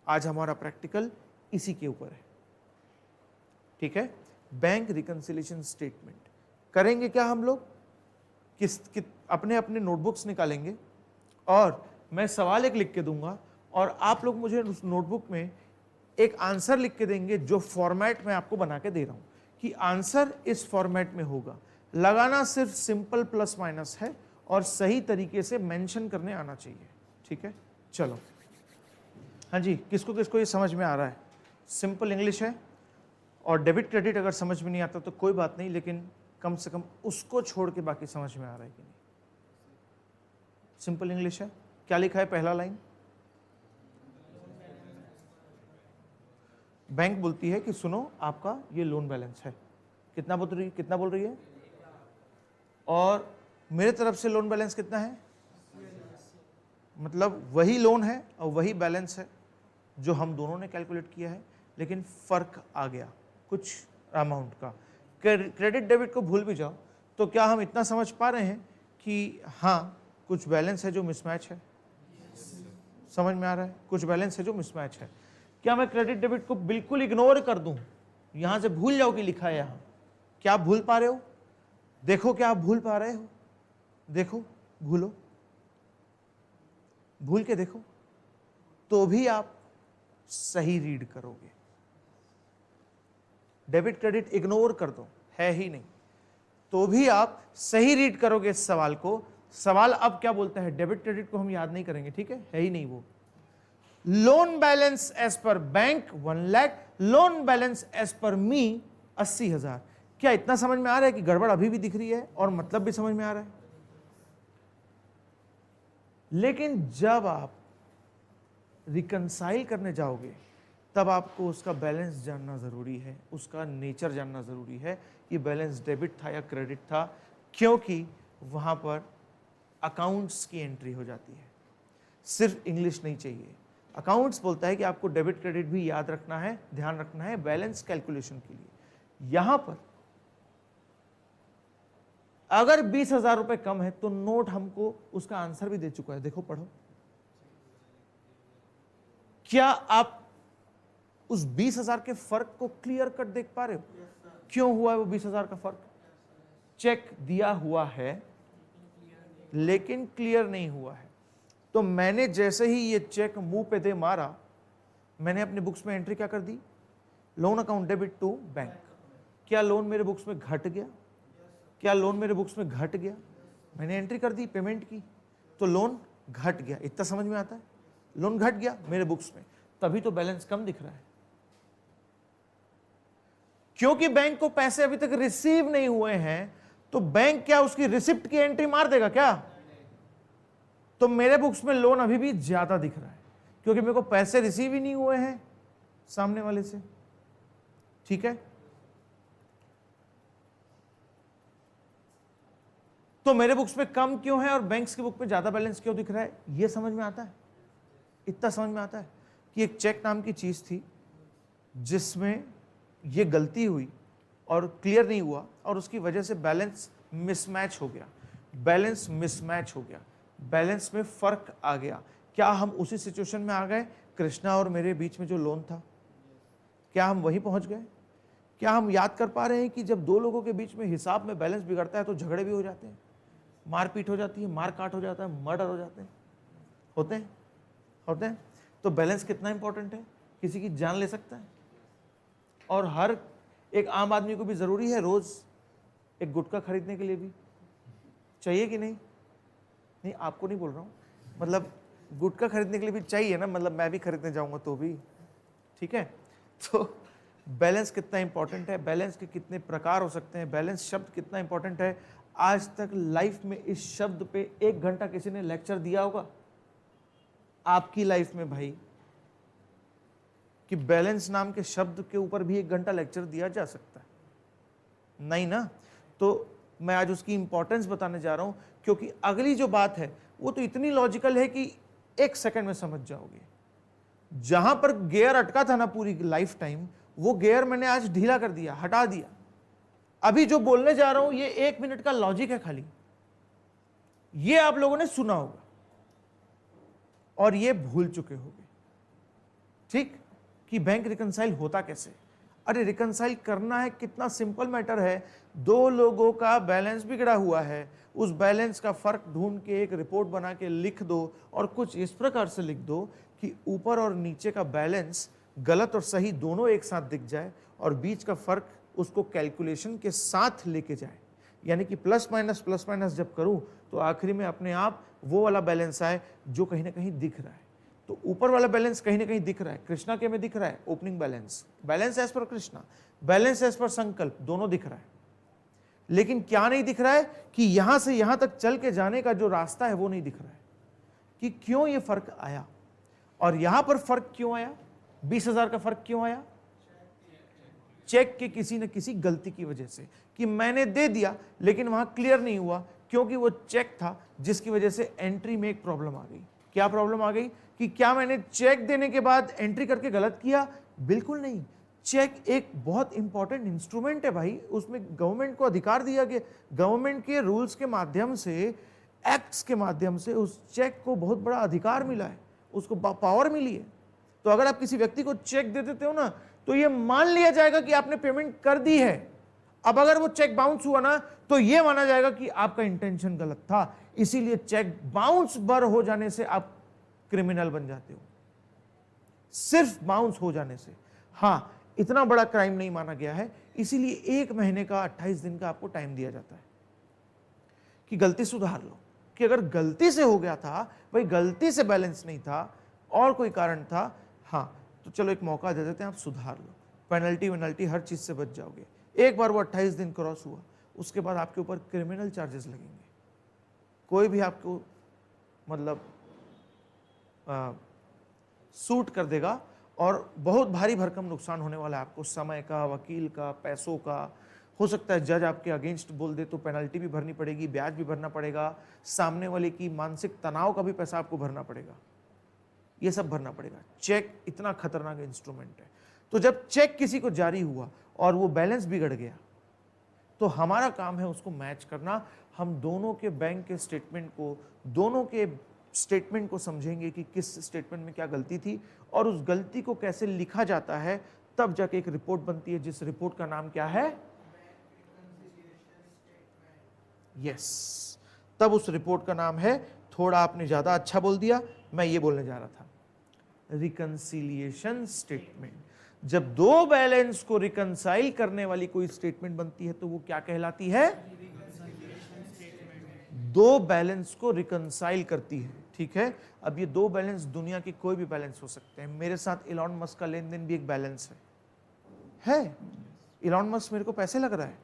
आज हमारा प्रैक्टिकल इसी के ऊपर है, ठीक है। बैंक रिकंसिलिएशन स्टेटमेंट करेंगे क्या हम लोग, अपने अपने नोटबुक्स निकालेंगे और मैं सवाल एक लिख के दूंगा और आप लोग मुझे उस नोटबुक में एक आंसर लिख के देंगे जो फॉर्मेट में आपको बना के दे रहा हूं कि आंसर इस फॉर्मेट में होगा। लगाना सिर्फ सिंपल प्लस माइनस है और सही तरीके से मेंशन करने आना चाहिए, ठीक है। चलो हाँ जी, किसको किसको ये समझ में आ रहा है? सिंपल इंग्लिश है और डेबिट क्रेडिट अगर समझ में नहीं आता तो कोई बात नहीं, लेकिन कम से कम उसको छोड़ के बाकी समझ में आ रहा है कि नहीं? सिंपल इंग्लिश है। क्या लिखा है पहला लाइन? बैंक बोलती है कि सुनो आपका ये लोन बैलेंस है, कितना बोल रही है और मेरे तरफ से लोन बैलेंस कितना है, मतलब वही लोन है और वही बैलेंस है जो हम दोनों ने कैलकुलेट किया है, लेकिन फर्क आ गया कुछ अमाउंट का। क्रेडिट डेबिट को भूल भी जाओ तो क्या हम इतना समझ पा रहे हैं कि हाँ कुछ बैलेंस है जो मिसमैच है? समझ में आ रहा है? कुछ बैलेंस है जो मिसमैच है। क्या मैं क्रेडिट डेबिट को बिल्कुल इग्नोर कर दूं, यहां से भूल जाओ कि लिखा है यहां? क्या आप भूल पा रहे हो? देखो क्या आप भूल पा रहे हो? देखो, भूलो, भूल के देखो तो भी आप सही रीड करोगे। डेबिट क्रेडिट इग्नोर कर दो, है ही नहीं, तो भी आप सही रीड करोगे इस सवाल को। सवाल अब क्या बोलता है? डेबिट क्रेडिट को हम याद नहीं करेंगे, ठीक है ही नहीं वो। Loan balance as per bank 1 lakh, loan balance as per me 80,000। क्या इतना समझ में आ रहा है कि गड़बड़ अभी भी दिख रही है और मतलब भी समझ में आ रहा है? लेकिन जब आप रिकंसाइल करने जाओगे तब आपको उसका बैलेंस जानना जरूरी है, उसका नेचर जानना जरूरी है। ये बैलेंस डेबिट था या क्रेडिट था, क्योंकि वहां पर अकाउंट्स की एंट्री हो जाती है। सिर्फ इंग्लिश नहीं चाहिए। अकाउंट्स बोलता है कि आपको डेबिट क्रेडिट भी याद रखना है, ध्यान रखना है बैलेंस कैलकुलेशन के लिए। यहां पर अगर 20,000 रुपए कम है तो नोट हमको उसका आंसर भी दे चुका है, देखो पढ़ो। क्या आप उस 20,000 के फर्क को क्लियर कट देख पा रहे हो? क्यों हुआ है वो 20,000 का फर्क? चेक दिया हुआ है लेकिन क्लियर नहीं हुआ है। तो मैंने जैसे ही ये चेक मुंह पे दे मारा, मैंने अपने बुक्स में एंट्री क्या कर दी? Loan account debit to bank. क्या लोन मेरे बुक्स में घट गया? क्या लोन मेरे बुक्स में घट गया? मैंने एंट्री कर दी पेमेंट की, तो लोन घट गया। इतना समझ में आता है? लोन घट गया मेरे बुक्स में, तभी तो बैलेंस कम दिख रहा है, क्योंकि बैंक को पैसे अभी तक रिसीव नहीं हुए हैं। तो बैंक क्या उसकी रिसिप्ट की एंट्री मार देगा क्या? तो मेरे बुक्स में लोन अभी भी ज्यादा दिख रहा है, क्योंकि मेरे को पैसे रिसीव ही नहीं हुए हैं सामने वाले से, ठीक है। तो मेरे बुक्स में कम क्यों है और बैंक्स की बुक में ज्यादा बैलेंस क्यों दिख रहा है? ये समझ में आता है? इतना समझ में आता है कि एक चेक नाम की चीज थी जिसमें ये गलती हुई और क्लियर नहीं हुआ और उसकी वजह से बैलेंस मिसमैच हो गया, बैलेंस मिसमैच हो गया, बैलेंस में फर्क आ गया। क्या हम उसी सिचुएशन में आ गए? कृष्णा और मेरे बीच में जो लोन था, क्या हम वहीं पहुंच गए? क्या हम याद कर पा रहे हैं कि जब दो लोगों के बीच में हिसाब में बैलेंस बिगड़ता है तो झगड़े भी हो जाते हैं, मारपीट हो जाती है, मार काट हो जाता है, मर्डर हो जाते हैं, होते हैं। तो बैलेंस कितना इंपॉर्टेंट है, किसी की जान ले सकता है। और हर एक आम आदमी को भी जरूरी है रोज एक गुटखा खरीदने के लिए भी चाहिए कि नहीं? नहीं, आपको नहीं बोल रहा हूँ, मतलब गुटखा खरीदने के लिए भी चाहिए ना, मतलब मैं भी खरीदने जाऊंगा तो भी, ठीक है। तो बैलेंस कितना इंपॉर्टेंट है, बैलेंस के कितने प्रकार हो सकते हैं, बैलेंस शब्द कितना इंपॉर्टेंट है। आज तक लाइफ में इस शब्द पे 1 घंटा किसी ने लेक्चर दिया होगा आपकी लाइफ में भाई, कि बैलेंस नाम के शब्द के ऊपर भी 1 घंटा लेक्चर दिया जा सकता है? नहीं ना। तो मैं आज उसकी इंपॉर्टेंस बताने जा रहा हूं, क्योंकि अगली जो बात है वो तो इतनी लॉजिकल है कि 1 सेकंड में समझ जाओगे। जहां पर गियर अटका था ना पूरी लाइफ टाइम, वो गियर मैंने आज ढीला कर दिया, हटा दिया। अभी जो बोलने जा रहा हूं ये 1 मिनट का लॉजिक है खाली, ये आप लोगों ने सुना होगा और ये भूल चुके होंगे, ठीक, कि बैंक रिकंसाइल होता कैसे। अरे रिकंसाइल करना है, कितना सिंपल मैटर है। दो लोगों का बैलेंस बिगड़ा हुआ है, उस बैलेंस का फर्क ढूंढ के एक रिपोर्ट बना के लिख दो, और कुछ इस प्रकार से लिख दो कि ऊपर और नीचे का बैलेंस गलत और सही दोनों एक साथ दिख जाए, और बीच का फर्क उसको कैलकुलेशन के साथ लेके जाए। यानी कि प्लस माइनस जब करूं तो आखिरी में अपने आप वो वाला बैलेंस आए जो कहीं ना कहीं दिख रहा है। तो ऊपर वाला बैलेंस कहीं ना कहीं दिख रहा है, कृष्णा के में दिख रहा है opening balance, balance as per Krishna, balance as पर संकल्प, दोनों दिख रहा है। लेकिन क्या नहीं दिख रहा है कि यहां से यहां तक चल के जाने का जो रास्ता है वो नहीं दिख रहा है, कि क्यों ये फर्क आया, और यहां पर फर्क क्यों आया, 20,000 का फर्क क्यों आया, चेक के किसी न किसी गलती की वजह से, कि मैंने दे दिया लेकिन वहां क्लियर नहीं हुआ, क्योंकि वो चेक था जिसकी वजह से एंट्री में एक प्रॉब्लम आ गई। क्या प्रॉब्लम आ गई कि क्या मैंने चेक देने के बाद एंट्री करके गलत किया? बिल्कुल नहीं। चेक एक बहुत इंपॉर्टेंट इंस्ट्रूमेंट है भाई, उसमें गवर्नमेंट को अधिकार दिया गया, गवर्नमेंट के रूल्स के माध्यम से, एक्ट्स के माध्यम से उस चेक को बहुत बड़ा अधिकार मिला है, उसको पावर मिली है। तो अगर आप किसी व्यक्ति को चेक दे देते हो ना, तो ये मान लिया जाएगा कि आपने पेमेंट कर दी है। अब अगर वो चेक बाउंस हुआ ना, तो ये माना जाएगा कि आपका इंटेंशन गलत था, इसीलिए चेक बाउंस बर हो जाने से आप क्रिमिनल बन जाते हो, सिर्फ बाउंस हो जाने से। हाँ, इतना बड़ा क्राइम नहीं माना गया है, इसीलिए 1 महीने का 28 दिन का आपको टाइम दिया जाता है कि गलती सुधार लो। कि अगर गलती से हो गया था भाई, गलती से बैलेंस नहीं था और कोई कारण था, हाँ तो चलो एक मौका दे देते हैं, आप सुधार लो, पेनल्टी वेनल्टी हर चीज से बच जाओगे। एक बार वो 28 दिन क्रॉस हुआ, उसके बाद आपके ऊपर क्रिमिनल चार्जेस लगेंगे। कोई भी आपको मतलब सूट कर देगा और बहुत भारी भरकम नुकसान होने वाला है आपको, समय का, वकील का, पैसों का। हो सकता है जज आपके अगेंस्ट बोल दे तो पेनल्टी भी भरनी पड़ेगी, ब्याज भी भरना पड़ेगा, सामने वाले की मानसिक तनाव का भी पैसा आपको भरना पड़ेगा, ये सब भरना पड़ेगा। चेक इतना खतरनाक इंस्ट्रूमेंट है। तो जब चेक किसी को जारी हुआ और वो बैलेंस बिगड़ गया, तो हमारा काम है उसको मैच करना। हम दोनों के बैंक के स्टेटमेंट को, दोनों के स्टेटमेंट को समझेंगे कि किस स्टेटमेंट में क्या गलती थी और उस गलती को कैसे लिखा जाता है, तब जाके एक रिपोर्ट बनती है, जिस रिपोर्ट का नाम क्या है, यस, तब उस रिपोर्ट का नाम है, थोड़ा आपने ज्यादा अच्छा बोल दिया, मैं ये बोलने जा रहा था, रिकंसिलिएशन स्टेटमेंट। जब दो बैलेंस को रिकंसाइल करने वाली कोई स्टेटमेंट बनती है तो वो क्या कहलाती है, दो बैलेंस को रिकंसाइल करती है। ठीक है, अब ये दो बैलेंस दुनिया के कोई भी बैलेंस हो सकते हैं। मेरे साथ इलॉन मस्क का लेन देन भी एक बैलेंस है। इलॉन मस्क मेरे को पैसे लग रहा है,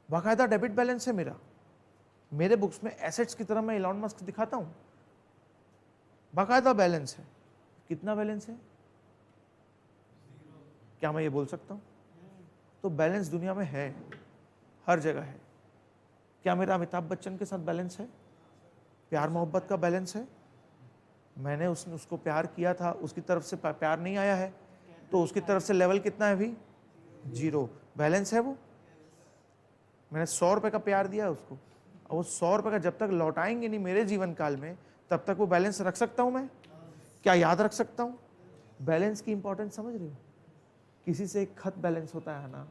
बाकायदा डेबिट बैलेंस है मेरा, मेरे बुक्स में एसेट्स की तरह मैं इलॉन मस्क दिखाता हूं, बाकायदा बैलेंस है। कितना बैलेंस है, क्या मैं ये बोल सकता हूं? तो बैलेंस दुनिया में है, हर जगह है। क्या मेरा अमिताभ बच्चन के साथ बैलेंस है? प्यार मोहब्बत का बैलेंस है। मैंने उसको प्यार किया था, उसकी तरफ से प्यार नहीं आया है, तो उसकी तरफ से लेवल कितना है अभी? 0। बैलेंस है वो। मैंने 100 रुपए का प्यार दिया उसको, और वो 100 रुपए का जब तक लौटाएंगे नहीं मेरे जीवन काल में, तब तक वो बैलेंस रख सकता हूं मैं? क्या याद रख सकता हूं? बैलेंस की इंपॉर्टेंस समझ रहे हो? किसी से एक खत बैलेंस होता है ना,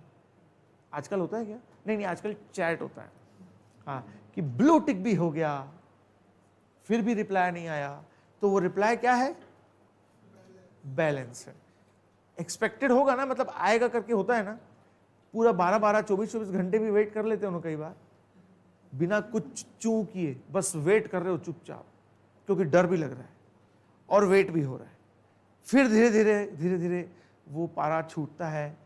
आजकल होता है क्या? नहीं, आजकल चैट होता है, हाँ, कि ब्लू टिक भी हो गया फिर भी रिप्लाई नहीं आया, तो वो रिप्लाई क्या है? बैलेंस है। एक्सपेक्टेड होगा ना, मतलब आएगा करके होता है ना, पूरा 12-12, 24-24 घंटे भी वेट कर लेते हो ना कई बार, बिना कुछ चू किए, बस वेट कर रहे हो चुपचाप, क्योंकि डर भी लग रहा है और वेट भी हो रहा है। फिर धीरे धीरे वो पारा छूटता है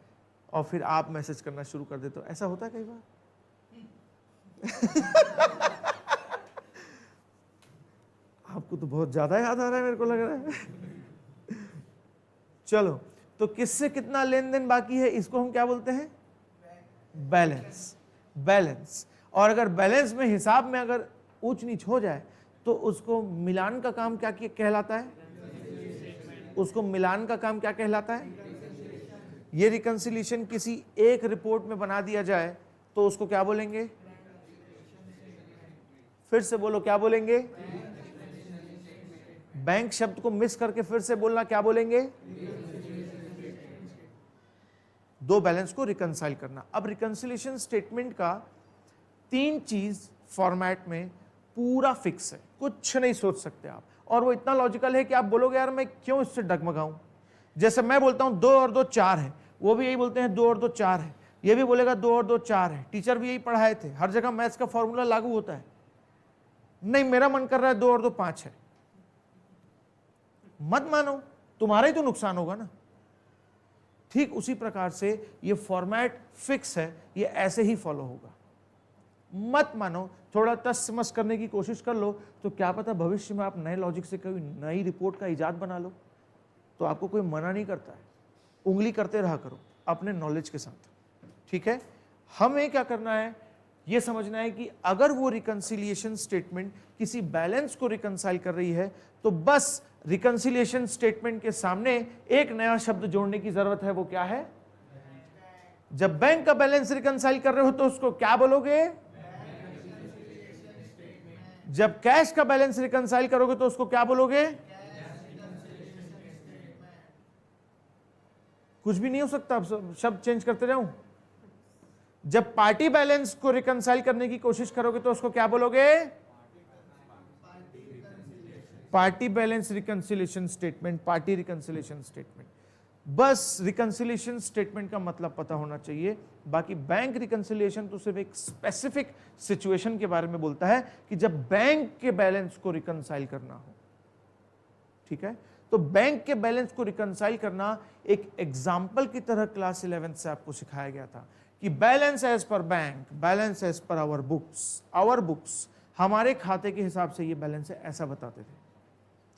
और फिर आप मैसेज करना शुरू कर देते हो। ऐसा होता है कई बार। आपको तो बहुत ज्यादा याद आ रहा है, मेरे को लग रहा है। चलो, तो किससे कितना लेन देन बाकी है, इसको हम क्या बोलते हैं? बैलेंस। बैलेंस। और अगर बैलेंस में, हिसाब में अगर ऊंच नीच हो जाए तो उसको मिलान का काम क्या कहलाता है? उसको मिलान का काम क्या कहलाता है? ये रिकंसिलिएशन किसी एक रिपोर्ट में बना दिया जाए तो उसको क्या बोलेंगे? फिर से बोलो, क्या बोलेंगे? बैंक शब्द को मिस करके फिर से बोलना, क्या बोलेंगे? दो बैलेंस को रिकंसाइल करना। अब रिकंसिलिएशन स्टेटमेंट का 3 चीज फॉर्मेट में पूरा फिक्स है, कुछ नहीं सोच सकते आप, और वो इतना लॉजिकल है कि आप बोलोगे यार मैं क्यों इससे डगमगाऊं। जैसे मैं बोलता हूं 2 और 2 4 है, वो भी यही बोलते हैं 2 और 2 4 है, ये भी बोलेगा 2 और 2 4 है। टीचर भी यही पढ़ाए थे, हर जगह मैथ्स का फॉर्मूला लागू होता है। नहीं, मेरा मन कर रहा है 2 और 2 5 है। मत मानो, तुम्हारा ही तो नुकसान होगा ना। ठीक उसी प्रकार से ये फॉर्मेट फिक्स है, ये ऐसे ही फॉलो होगा। मत मानो, थोड़ा तस मस करने की कोशिश कर लो तो क्या पता भविष्य में आप नए लॉजिक से कोई नई रिपोर्ट का इजाद बना लो, तो आपको कोई मना नहीं करता है। उंगली करते रहा करो अपने नॉलेज के साथ, ठीक है। हमें क्या करना है, यह समझना है कि अगर वो रिकंसिलिएशन स्टेटमेंट किसी बैलेंस को रिकंसाइल कर रही है तो बस रिकंसिलिएशन स्टेटमेंट के सामने एक नया शब्द जोड़ने की जरूरत है। वो क्या है? जब बैंक का बैलेंस रिकंसाइल कर रहे हो तो उसको क्या बोलोगे? जब कैश का बैलेंस रिकंसाइल करोगे तो उसको क्या बोलोगे? कुछ भी नहीं हो सकता, शब्द चेंज करते जाऊं। जब पार्टी बैलेंस को रिकंसाइल करने की कोशिश करोगे तो उसको क्या बोलोगे? Party balance reconciliation statement, party reconciliation statement. बस रिकंसिलिएशन स्टेटमेंट का मतलब पता होना चाहिए। बाकी बैंक रिकंसिलिएशन तो सिर्फ एक स्पेसिफिक सिचुएशन के बारे में बोलता है कि जब बैंक के बैलेंस को रिकंसाइल करना हो, ठीक है। तो बैंक के बैलेंस को रिकंसाइल करना एक एग्जाम्पल की तरह क्लास 11 से आपको सिखाया गया था कि balance as per bank, balance as per our books, हमारे खाते के हिसाब से ये बैलेंस है, ऐसा बताते थे,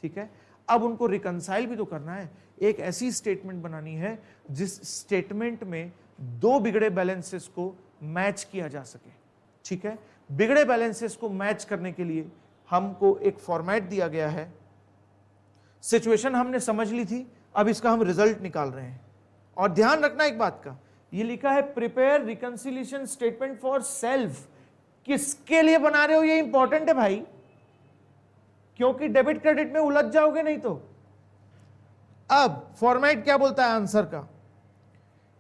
ठीक है। अब उनको रिकंसाइल भी तो करना है। एक ऐसी स्टेटमेंट बनानी है जिस स्टेटमेंट में 2 बिगड़े बैलेंसेस को मैच किया जा सके, ठीक है। बिगड़े बैलेंसेस को मैच करने के लिए हमको एक फॉर्मेट दिया गया है। सिचुएशन हमने समझ ली थी, अब इसका हम रिजल्ट निकाल रहे हैं। और ध्यान रखना एक बात का, ये लिखा है prepare reconciliation statement for self. किसके लिए बना रहे हो ये इंपॉर्टेंट है भाई, क्योंकि डेबिट क्रेडिट में उलझ जाओगे नहीं तो। अब फॉर्मेट क्या बोलता है आंसर का?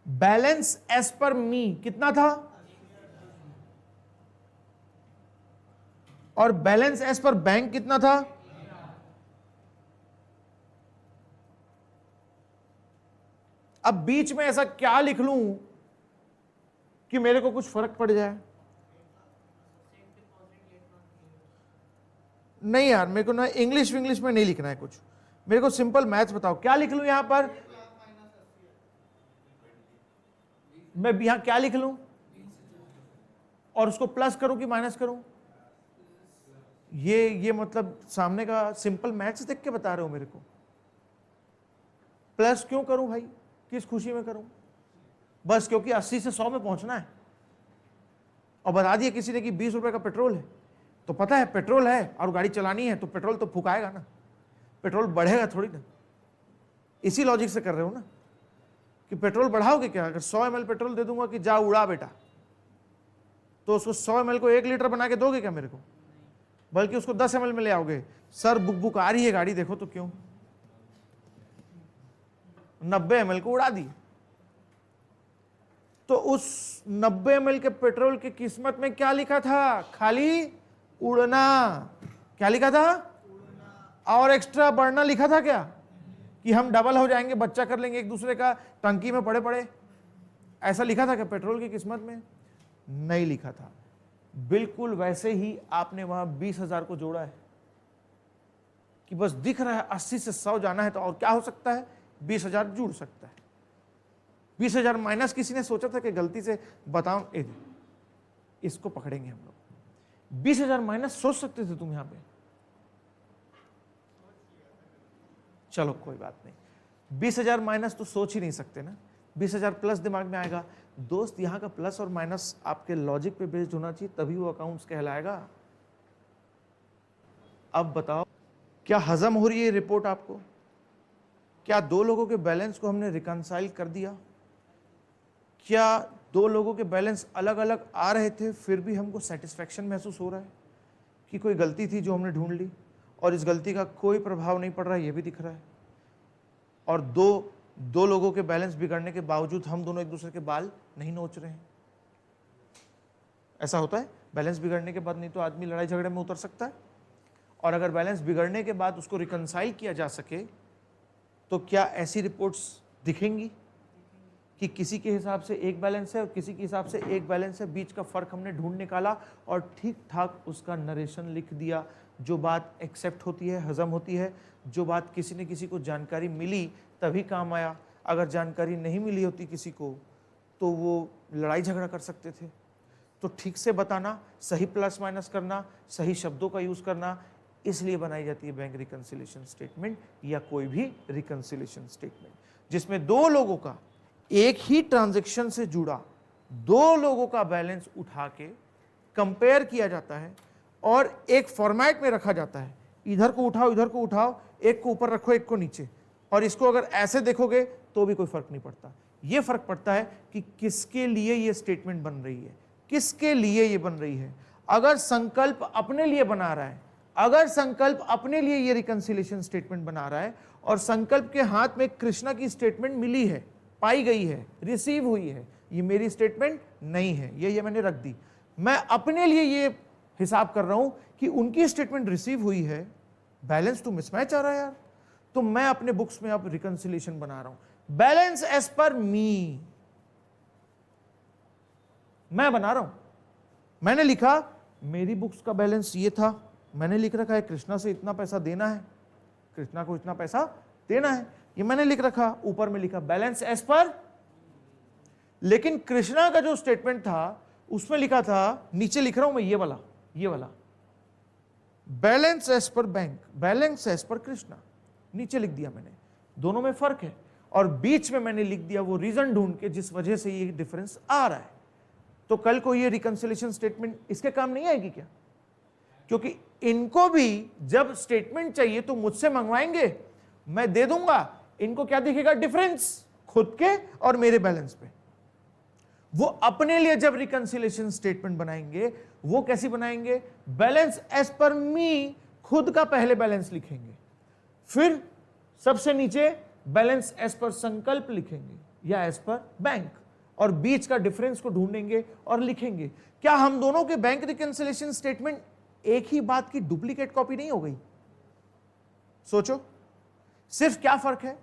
बैलेंस एज पर मी कितना था, और बैलेंस एज पर बैंक कितना था? अब बीच में ऐसा क्या लिख लूं कि मेरे को कुछ फर्क पड़ जाए? नहीं यार, मेरे को ना इंग्लिश में नहीं लिखना है कुछ, मेरे को सिंपल मैथ्स बताओ। क्या लिख लूं यहां पर? मैं यहां क्या लिख लूं और उसको प्लस करूं कि माइनस करूं? ये मतलब सामने का सिंपल मैथ्स देख के बता रहे हो मेरे को? प्लस क्यों करूं भाई, किस खुशी में करूं? बस क्योंकि 80 से 100 में पहुंचना है। और बता दिया किसी ने कि 20 रुपए का पेट्रोल है, तो पता है पेट्रोल है और गाड़ी चलानी है तो पेट्रोल तो फुकाएगा ना, पेट्रोल बढ़ेगा थोड़ी ना। इसी लॉजिक से कर रहे हो ना कि पेट्रोल बढ़ाओगे क्या? अगर 100 ml पेट्रोल दे दूंगा कि जा उड़ा बेटा, तो उसको 100 ml को 1 लीटर बना के दोगे क्या मेरे को? बल्कि उसको 10 ml में ले आओगे। सर बुक आ रही है गाड़ी, देखो तो क्यों 90 ml को उड़ा दी। तो उस 90 ml के पेट्रोल की किस्मत में क्या लिखा था? खाली उड़ना। क्या लिखा था? और एक्स्ट्रा बढ़ना लिखा था क्या कि हम डबल हो जाएंगे, बच्चा कर लेंगे एक दूसरे का, टंकी में पड़े पड़े? ऐसा लिखा था क्या पेट्रोल की किस्मत में? नहीं लिखा था। बिल्कुल वैसे ही आपने वहां 20,000 को जोड़ा है कि बस दिख रहा है 80 से 100 जाना है, तो और क्या हो सकता है? 20,000 जुड़ सकता है। 20,000 माइनस किसी ने सोचा था कि गलती से बताओ, इसको पकड़ेंगे हम लोग। 20,000 माइनस सोच सकते थे तुम यहां पे? चलो कोई बात नहीं, 20,000 माइनस तो सोच ही नहीं सकते ना, 20,000 प्लस दिमाग में आएगा। दोस्त यहां का प्लस और माइनस आपके लॉजिक पे बेस्ड होना चाहिए, तभी वो अकाउंट्स कहलाएगा। अब बताओ, क्या हजम हो रही है रिपोर्ट आपको? क्या 2 लोगों के बैलेंस को हमने रिकंसाइल कर दिया? क्या दो लोगों के बैलेंस अलग अलग आ रहे थे फिर भी हमको सेटिस्फैक्शन महसूस हो रहा है कि कोई गलती थी जो हमने ढूंढ ली और इस गलती का कोई प्रभाव नहीं पड़ रहा है, ये भी दिख रहा है। और दो लोगों के बैलेंस बिगड़ने के बावजूद हम दोनों एक दूसरे के बाल नहीं नोच रहे हैं। ऐसा होता है, बैलेंस बिगड़ने के बाद नहीं तो आदमी लड़ाई झगड़े में उतर सकता है। और अगर बैलेंस बिगड़ने के बाद उसको रिकंसाइल किया जा सके तो क्या ऐसी रिपोर्ट्स दिखेंगी कि किसी के हिसाब से एक बैलेंस है और किसी के हिसाब से एक बैलेंस है, बीच का फर्क हमने ढूंढ निकाला और ठीक ठाक उसका नरेशन लिख दिया। जो बात एक्सेप्ट होती है, हजम होती है, जो बात किसी ने किसी को जानकारी मिली तभी काम आया, अगर जानकारी नहीं मिली होती किसी को तो वो लड़ाई झगड़ा कर सकते थे। तो ठीक से बताना, सही प्लस माइनस करना, सही शब्दों का यूज करना, इसलिए बनाई जाती है बैंक रिकंसिलिएशन स्टेटमेंट या कोई भी रिकंसिलिएशन स्टेटमेंट, जिसमें दो लोगों का एक ही ट्रांजैक्शन से जुड़ा दो लोगों का बैलेंस उठा के कंपेयर किया जाता है और एक फॉर्मेट में रखा जाता है। इधर को उठाओ, इधर को उठाओ, एक को ऊपर रखो, एक को नीचे, और इसको अगर ऐसे देखोगे तो भी कोई फर्क नहीं पड़ता। ये फर्क पड़ता है कि किसके लिए ये स्टेटमेंट बन रही है, किसके लिए ये बन रही है। अगर संकल्प अपने लिए बना रहा है, अगर संकल्प अपने लिए ये रिकंसिलिएशन स्टेटमेंट बना रहा है और संकल्प के हाथ में कृष्णा की स्टेटमेंट मिली है, पाई गई है, रिसीव हुई है, ये मेरी स्टेटमेंट नहीं है, ये मैंने रख दी, मैं अपने लिए ये हिसाब कर रहा हूं कि उनकी स्टेटमेंट रिसीव हुई है, बैलेंस तो मिसमैच आ रहा है यार, तो मैं अपने बुक्स में अब रिकंसिलिएशन बना रहा हूं, बैलेंस एज पर मी मैं बना रहा हूं। मैंने लिखा मेरी बुक्स का बैलेंस ये था, मैंने लिख रखा है कृष्णा से इतना पैसा देना है, कृष्णा को इतना पैसा देना है, ये मैंने लिख रखा, ऊपर में लिखा बैलेंस एज पर। लेकिन कृष्णा का जो स्टेटमेंट था उसमें लिखा था, नीचे लिख रहा हूं मैं ये वाला balance as per bank, balance as per Krishna, नीचे लिख दिया मैंने। दोनों में फर्क है और बीच में मैंने लिख दिया वो रीजन ढूंढ के जिस वजह से ये डिफरेंस आ रहा है। तो कल को ये रिकंसिलिएशन स्टेटमेंट इसके काम नहीं आएगी क्या? क्योंकि इनको भी जब स्टेटमेंट चाहिए तो मुझसे मंगवाएंगे, मैं दे दूंगा, इनको क्या दिखेगा? डिफरेंस खुद के और मेरे बैलेंस पे। वो अपने लिए जब रिकंसिलिएशन स्टेटमेंट बनाएंगे वो कैसी बनाएंगे? बैलेंस एज पर मी, खुद का पहले बैलेंस लिखेंगे, फिर सबसे नीचे बैलेंस एज पर संकल्प लिखेंगे या एज पर बैंक, और बीच का डिफरेंस को ढूंढेंगे और लिखेंगे। क्या हम दोनों के बैंक रिकंसिलिएशन स्टेटमेंट एक ही बात की डुप्लीकेट कॉपी नहीं हो गई? सोचो, सिर्फ क्या फर्क है?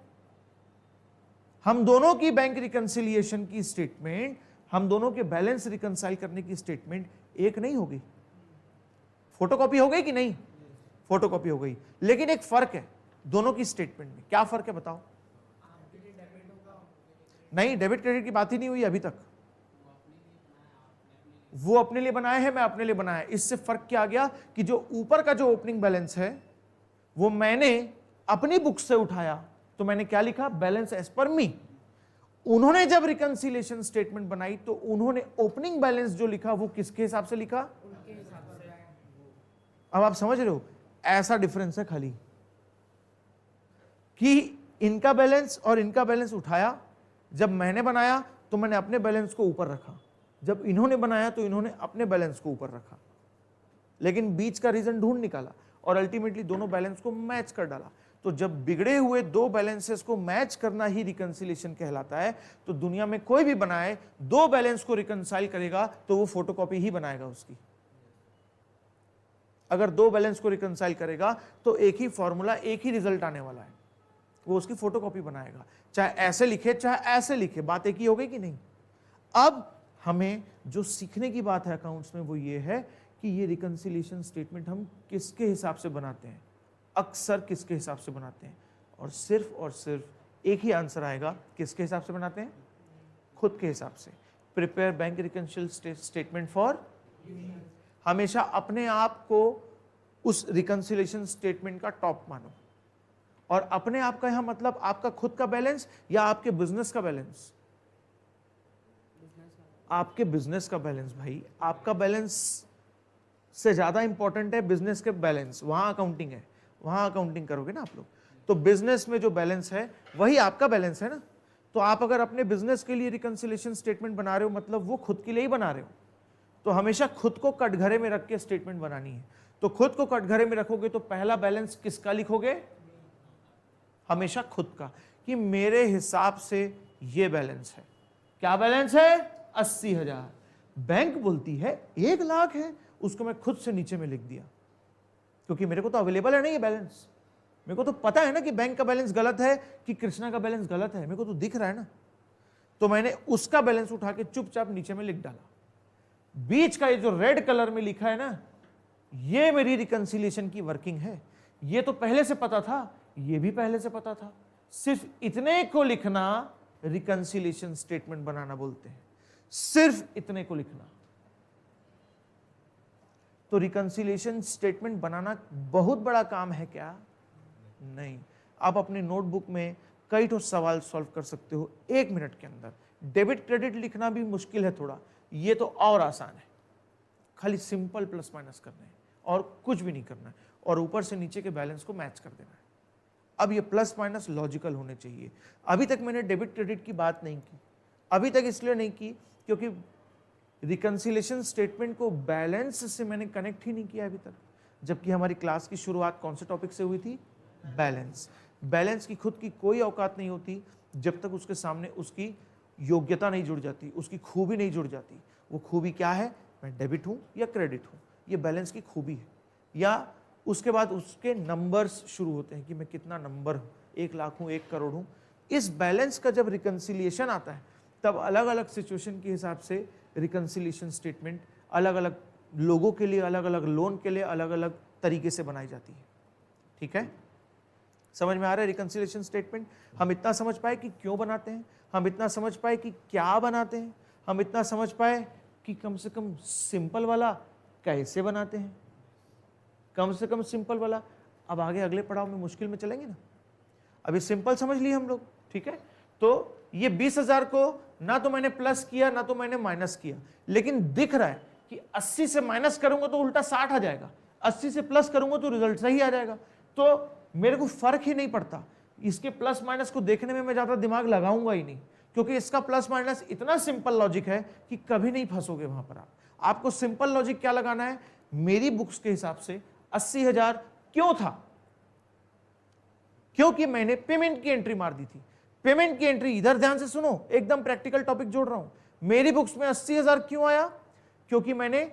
हम दोनों की बैंक रिकंसिलिएशन की स्टेटमेंट, हम दोनों के बैलेंस रिकंसाइल करने की स्टेटमेंट एक नहीं होगी। फोटोकॉपी हो गई कि नहीं? फोटोकॉपी हो गई, लेकिन एक फर्क है दोनों की स्टेटमेंट में। क्या फर्क है बताओ? नहीं, डेबिट क्रेडिट की बात ही नहीं हुई अभी तक। वो अपने लिए बनाए हैं, मैं अपने लिए बनाया। इससे फर्क क्या आ गया कि जो ऊपर का जो ओपनिंग बैलेंस है वो मैंने अपनी बुक से उठाया, तो मैंने क्या लिखा? बैलेंस एज पर मी। उन्होंने जब रिकंसिलिएशन स्टेटमेंट बनाई तो उन्होंने ओपनिंग बैलेंस जो लिखा वो किसके हिसाब से लिखा? उनके हिसाब से। अब आप समझ रहे हो, ऐसा डिफरेंस है खाली कि इनका बैलेंस और इनका बैलेंस उठाया, जब मैंने बनाया तो मैंने अपने बैलेंस को ऊपर रखा, जब इन्होंने बनाया तो इन्होंने अपने बैलेंस को ऊपर रखा, लेकिन बीच का रीजन ढूंढ निकाला और अल्टीमेटली दोनों बैलेंस को मैच कर डाला। तो जब बिगड़े हुए दो बैलेंसेस को मैच करना ही रिकंसिलिएशन कहलाता है, तो दुनिया में कोई भी बनाए दो बैलेंस को रिकंसाइल करेगा तो वो फोटोकॉपी ही बनाएगा उसकी। अगर दो बैलेंस को रिकंसाइल करेगा तो एक ही फॉर्मूला, एक ही रिजल्ट आने वाला है, वो उसकी फोटोकॉपी बनाएगा, चाहे ऐसे लिखे चाहे ऐसे लिखे, बात एक ही हो गई कि नहीं? अब हमें जो सीखने की बात है अकाउंट्स में वो ये है कि ये रिकंसिलिएशन स्टेटमेंट हम किसके हिसाब से बनाते हैं, अक्सर किसके हिसाब से बनाते हैं, और सिर्फ एक ही आंसर आएगा, किसके हिसाब से बनाते हैं? खुद के हिसाब से। Prepare bank reconciliation statement for, हमेशा अपने आप को उस रिकंसिलिएशन स्टेटमेंट का टॉप मानो। और अपने आप का यहां मतलब आपका खुद का बैलेंस या आपके बिजनेस का बैलेंस? आपके बिजनेस का बैलेंस भाई, आपका बैलेंस से ज्यादा इंपॉर्टेंट है बिजनेस के बैलेंस। वहां अकाउंटिंग है, वहां अकाउंटिंग करोगे ना आप लोग, तो बिजनेस में जो बैलेंस है वही आपका बैलेंस है ना। तो आप अगर अपने बिजनेस के लिए रिकंसिलिएशन स्टेटमेंट बना रहे हो, मतलब वो खुद के लिए ही बना रहे हो, तो हमेशा खुद को कटघरे में रख के स्टेटमेंट बनानी है। तो खुद को कटघरे में रखोगे तो पहला बैलेंस किसका लिखोगे? हमेशा खुद का, कि मेरे हिसाब से ये बैलेंस है। क्या बैलेंस है? 80,000। बैंक बोलती है 1 लाख है, उसको मैं खुद से नीचे में लिख दिया, क्योंकि मेरे को तो अवेलेबल है ना ये बैलेंस। मेरे को तो पता है ना कि बैंक का बैलेंस गलत है कि कृष्णा का बैलेंस गलत है, मेरे को तो दिख रहा है ना। तो मैंने उसका बैलेंस उठा के चुपचाप नीचे में लिख डाला। बीच का ये जो रेड कलर में लिखा है ना, ये मेरी रिकंसिलिएशन की वर्किंग है। ये तो पहले से पता था, ये भी पहले से पता था। सिर्फ इतने को लिखना रिकंसिलिएशन स्टेटमेंट बनाना बोलते हैं, सिर्फ इतने को लिखना। तो रिकंसिलिएशन स्टेटमेंट बनाना बहुत बड़ा काम है क्या? नहीं। आप अपने नोटबुक में कई तो सवाल सॉल्व कर सकते हो 1 मिनट के अंदर। डेबिट क्रेडिट लिखना भी मुश्किल है थोड़ा, ये तो और आसान है। खाली सिंपल प्लस माइनस करना है और कुछ भी नहीं करना है, और ऊपर से नीचे के बैलेंस को मैच कर देना है। अब ये प्लस माइनस लॉजिकल होने चाहिए। अभी तक मैंने डेबिट क्रेडिट की बात नहीं की, अभी तक इसलिए नहीं की क्योंकि रिकंसिलिएशन स्टेटमेंट को बैलेंस से मैंने कनेक्ट ही नहीं किया अभी तक, जबकि हमारी क्लास की शुरुआत कौन से टॉपिक से हुई थी? बैलेंस। बैलेंस की खुद की कोई औकात नहीं होती जब तक उसके सामने उसकी योग्यता नहीं जुड़ जाती, उसकी खूबी नहीं जुड़ जाती। वो खूबी क्या है? मैं डेबिट हूं या क्रेडिट हूं, ये बैलेंस की खूबी है। या उसके बाद उसके नंबर्स शुरू होते हैं कि मैं कितना नंबर हूं, 1 लाख हूं, 1 करोड़ हूं। इस बैलेंस का जब रिकंसिलिएशन आता है तब अलग अलग सिचुएशन के हिसाब से रिकंसिलिएशन स्टेटमेंट अलग अलग लोगों के लिए, अलग अलग लोन के लिए अलग अलग तरीके से बनाई जाती है। ठीक है, समझ में आ रहा है? रिकंसिलिएशन स्टेटमेंट हम इतना समझ पाए कि क्यों बनाते हैं, हम इतना समझ पाए कि क्या बनाते हैं, हम इतना समझ पाए कि कम से कम सिंपल वाला कैसे बनाते हैं, कम से कम सिंपल वाला। अब आगे अगले पड़ाव में मुश्किल में चलेंगे ना। अभी सिंपल समझ लिए हम लोग, ठीक है। तो ये 20,000 को ना तो मैंने प्लस किया ना तो मैंने माइनस किया, लेकिन दिख रहा है कि 80 से माइनस करूंगा तो उल्टा 60 आ जाएगा, 80 से प्लस करूंगा तो रिजल्ट सही आ जाएगा। तो मेरे को फर्क ही नहीं पड़ता, इसके प्लस माइनस को देखने में मैं ज्यादा दिमाग लगाऊंगा ही नहीं, क्योंकि इसका प्लस माइनस इतना सिंपल लॉजिक है कि कभी नहीं फंसोगे वहां पर। आपको सिंपल लॉजिक क्या लगाना है? मेरी बुक्स के हिसाब से 80,000 क्यों था? क्योंकि मैंने पेमेंट की एंट्री मार दी थी। पेमेंट की एंट्री, इधर ध्यान से सुनो, एकदम प्रैक्टिकल टॉपिक जोड़ रहा हूं। मेरी बुक्स में 80,000 क्यों आया? क्योंकि मैंने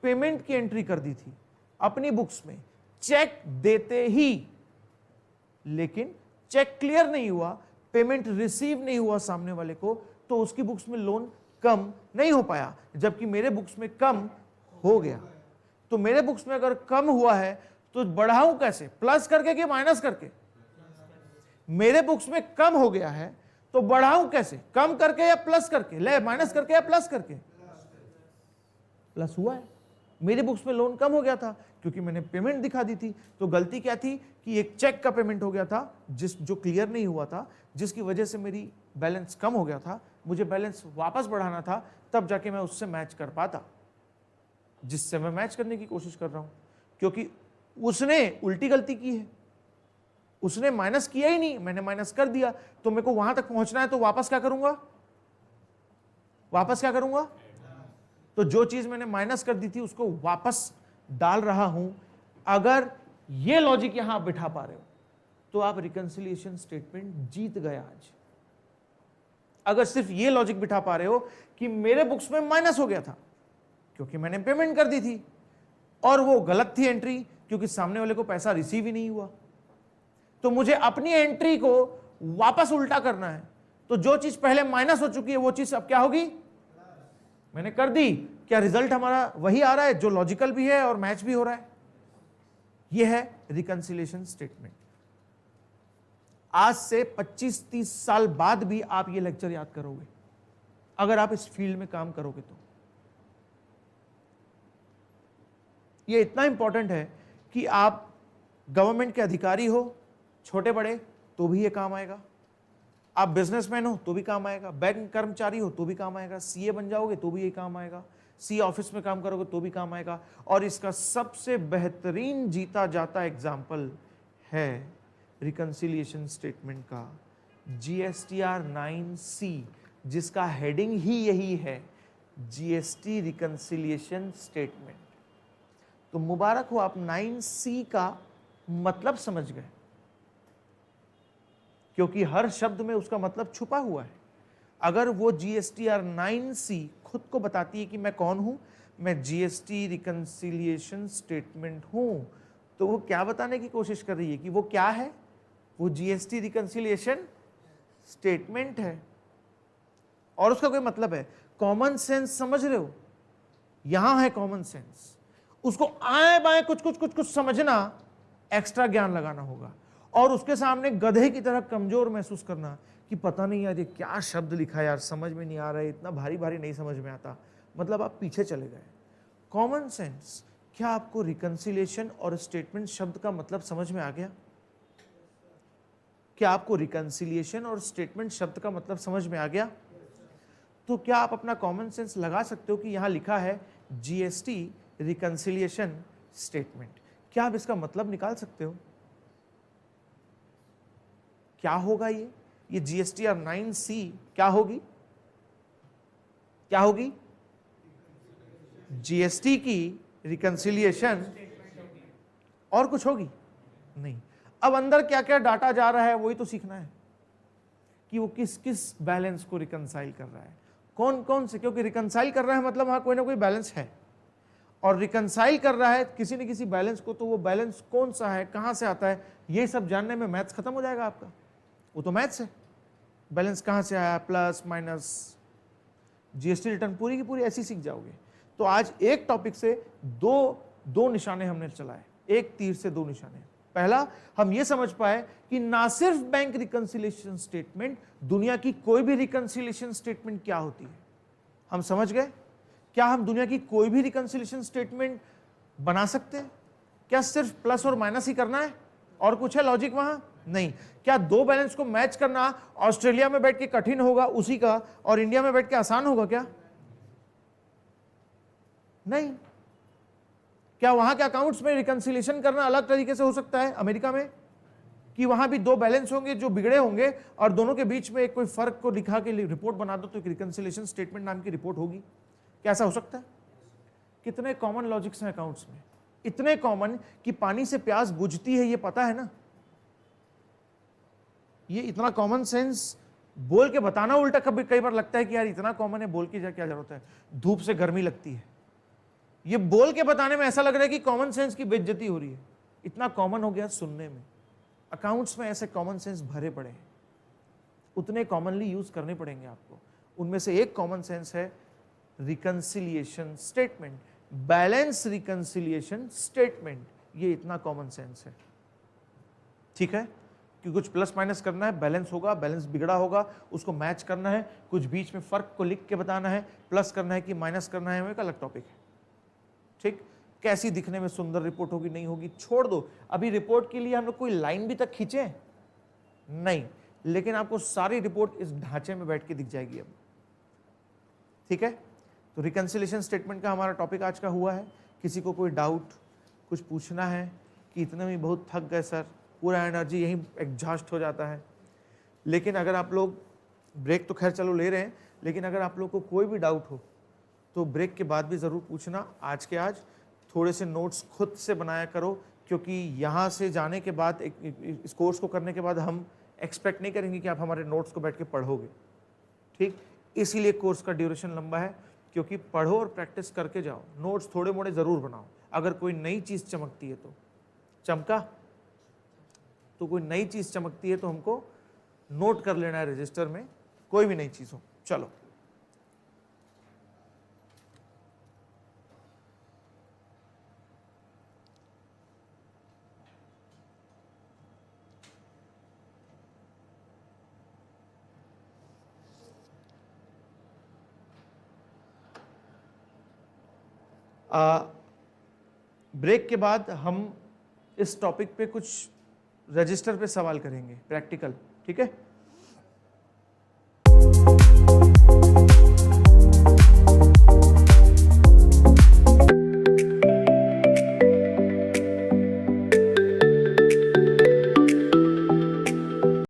पेमेंट की एंट्री कर दी थी अपनी बुक्स में चेक देते ही, लेकिन चेक क्लियर नहीं हुआ, पेमेंट रिसीव नहीं हुआ सामने वाले को, तो उसकी बुक्स में लोन कम नहीं हो पाया, जबकि मेरे बुक्स में कम हो गया। तो मेरे बुक्स में अगर कम हुआ है तो बढ़ाऊं कैसे? प्लस करके कि माइनस करके? मेरे बुक्स में कम हो गया है तो बढ़ाऊं कैसे? कम करके या प्लस करके? ले, माइनस करके या प्लस करके? प्लस हुआ है। मेरे बुक्स में लोन कम हो गया था क्योंकि मैंने पेमेंट दिखा दी थी। तो गलती क्या थी कि एक चेक का पेमेंट हो गया था जो क्लियर नहीं हुआ था, जिसकी वजह से मेरी बैलेंस कम हो गया था। मुझे बैलेंस वापस बढ़ाना था, तब जाके मैं उससे मैच कर पाता, जिससे मैं मैच करने की कोशिश कर रहा हूं, क्योंकि उसने उल्टी गलती की है। उसने माइनस किया ही नहीं, मैंने माइनस कर दिया। तो मेरे को वहां तक पहुंचना है, तो वापस क्या करूंगा? वापस क्या करूंगा? तो जो चीज मैंने माइनस कर दी थी उसको वापस डाल रहा हूं। अगर ये लॉजिक यहां आप बिठा पा रहे हो तो आप रिकंसिलिएशन स्टेटमेंट जीत गए आज। अगर सिर्फ ये लॉजिक बिठा पा रहे हो कि मेरे बुक्स में माइनस हो गया था क्योंकि मैंने पेमेंट कर दी थी, और वो गलत थी एंट्री क्योंकि सामने वाले को पैसा रिसीव ही नहीं हुआ, तो मुझे अपनी एंट्री को वापस उल्टा करना है। तो जो चीज पहले माइनस हो चुकी है वो चीज अब क्या होगी? मैंने कर दी। क्या रिजल्ट हमारा वही आ रहा है जो लॉजिकल भी है और मैच भी हो रहा है? यह है रिकंसिलिएशन स्टेटमेंट। आज से 25-30 साल बाद भी आप ये लेक्चर याद करोगे अगर आप इस फील्ड में काम करोगे तो। ये इतना इंपॉर्टेंट है कि आप गवर्नमेंट के अधिकारी हो, छोटे बड़े, तो भी ये काम आएगा। आप बिजनेसमैन हो तो भी काम आएगा, बैंक कर्मचारी हो तो भी काम आएगा, सीए बन जाओगे तो भी ये काम आएगा, सीए ऑफिस में काम करोगे तो भी काम आएगा। और इसका सबसे बेहतरीन जीता जाता एग्जाम्पल है रिकंसिलिएशन स्टेटमेंट का, GSTR 9C, जिसका हेडिंग ही यही है, GST रिकंसिलिएशन स्टेटमेंट। तो मुबारक हो, आप 9C का मतलब समझ गए, क्योंकि हर शब्द में उसका मतलब छुपा हुआ है। अगर वो GSTR 9C खुद को बताती है कि मैं कौन हूं, मैं GST रिकंसिलिएशन स्टेटमेंट हूं, तो वो क्या बताने की कोशिश कर रही है कि वो क्या है? वो GST रिकंसिलिएशन स्टेटमेंट है, और उसका कोई मतलब है। कॉमन सेंस समझ रहे हो? यहां है कॉमन सेंस। उसको आए बाएं कुछ कुछ कुछ कुछ समझना, एक्स्ट्रा ज्ञान लगाना होगा, और उसके सामने गधे की तरह कमजोर महसूस करना कि पता नहीं यार ये क्या शब्द लिखा है यार, समझ में नहीं आ रहा है, इतना भारी भारी नहीं समझ में आता, मतलब आप पीछे चले गए। Common sense. क्या आपको रिकंसिलिएशन और स्टेटमेंट शब्द का मतलब समझ में आ गया? क्या आपको रिकंसिलिएशन और स्टेटमेंट शब्द का मतलब समझ में आ गया? तो क्या आप अपना कॉमन सेंस लगा सकते हो कि यहां लिखा है GST रिकंसिलिएशन स्टेटमेंट, क्या आप इसका मतलब निकाल सकते हो? क्या होगा ये GSTR 9C क्या होगी? क्या होगी? GST की रिकंसिलिएशन, और कुछ होगी? नहीं। अब अंदर क्या क्या डाटा जा रहा है वही तो सीखना है, कि वो किस किस बैलेंस को रिकंसाइल कर रहा है, कौन कौन से, क्योंकि रिकंसाइल कर रहा है मतलब वहां कोई ना कोई बैलेंस है, और रिकंसाइल कर रहा है किसी न किसी बैलेंस को, तो वो बैलेंस कौन सा है, कहां से आता है, ये सब जानने में मैथ्स खत्म हो जाएगा आपका। वो तो मैथ्स है, बैलेंस कहां से आया, प्लस माइनस, GST रिटर्न पूरी की पूरी ऐसी सीख जाओगे। तो आज एक टॉपिक से दो निशाने हमने चलाए, एक तीर से दो निशाने। पहला, हम ये समझ पाए कि ना सिर्फ बैंक रिकंसिलिएशन स्टेटमेंट, दुनिया की कोई भी रिकंसिलिएशन स्टेटमेंट क्या होती है हम समझ गए। क्या हम दुनिया की कोई भी रिकंसिलिएशन स्टेटमेंट बना सकते हैं? क्या सिर्फ प्लस और माइनस ही करना है, और कुछ है लॉजिक वहां? नहीं। क्या दो बैलेंस को मैच करना ऑस्ट्रेलिया में बैठ के कठिन होगा उसी का, और इंडिया में बैठ के आसान होगा क्या? नहीं। क्या वहां के अकाउंट्स में रिकंसिलिएशन करना अलग तरीके से हो सकता है अमेरिका में, कि वहां भी दो बैलेंस होंगे जो बिगड़े होंगे और दोनों के बीच में एक कोई फर्क को दिखा के रिपोर्ट बना दो तो एक रिकंसिलिएशन स्टेटमेंट नाम की रिपोर्ट होगी? क्या ऐसा हो सकता है? कितने कॉमन लॉजिक्स हैं अकाउंट्स में, इतने कॉमन कि पानी से प्यास बुझती है, ये पता है ना। ये इतना कॉमन सेंस बोल के बताना उल्टा कभी कई बार लगता है कि यार इतना कॉमन है, बोल के क्या जरूरत है, धूप से गर्मी लगती है। ये बोल के बताने में ऐसा लग रहा है कि कॉमन सेंस की बेइज्जती हो रही है, इतना कॉमन हो गया सुनने में। अकाउंट्स में ऐसे कॉमन सेंस भरे पड़े हैं, उतने कॉमनली यूज करने पड़ेंगे आपको। उनमें से एक कॉमन सेंस है reconciliation statement, balance reconciliation statement, ये इतना कॉमन सेंस है। ठीक है, कि कुछ प्लस माइनस करना है, बैलेंस होगा, बैलेंस बिगड़ा होगा, उसको मैच करना है, कुछ बीच में फर्क को लिख के बताना है, प्लस करना है कि माइनस करना है, वो एक अलग टॉपिक है। ठीक, कैसी दिखने में सुंदर रिपोर्ट होगी नहीं होगी छोड़ दो, अभी रिपोर्ट के लिए हम लोग कोई लाइन भी तक खींचे नहीं, लेकिन आपको सारी रिपोर्ट इस ढांचे में बैठ के दिख जाएगी अब। ठीक है, तो रिकंसिलिएशन स्टेटमेंट का हमारा टॉपिक आज का हुआ है। किसी को कोई डाउट, कुछ पूछना है कि इतने में बहुत थक गए सर, पूरा एनर्जी यहीं एग्जॉस्ट हो जाता है। लेकिन अगर आप लोग ब्रेक तो खैर चलो ले रहे हैं, लेकिन अगर आप लोग को कोई भी डाउट हो तो ब्रेक के बाद भी ज़रूर पूछना। आज के आज थोड़े से नोट्स खुद से बनाया करो, क्योंकि यहाँ से जाने के बाद इस कोर्स को करने के बाद हम एक्सपेक्ट नहीं करेंगे कि आप हमारे नोट्स को बैठ के पढ़ोगे। ठीक, इसीलिए कोर्स का ड्यूरेशन लंबा है, क्योंकि पढ़ो और प्रैक्टिस करके जाओ, नोट्स थोड़े मोड़े ज़रूर बनाओ। अगर कोई नई चीज़ चमकती है तो चमका, तो कोई नई चीज़ चमकती है तो हमको नोट कर लेना है रजिस्टर में, कोई भी नई चीज़ हो। चलो, ब्रेक के बाद हम इस टॉपिक पे कुछ रजिस्टर पे सवाल करेंगे प्रैक्टिकल। ठीक है।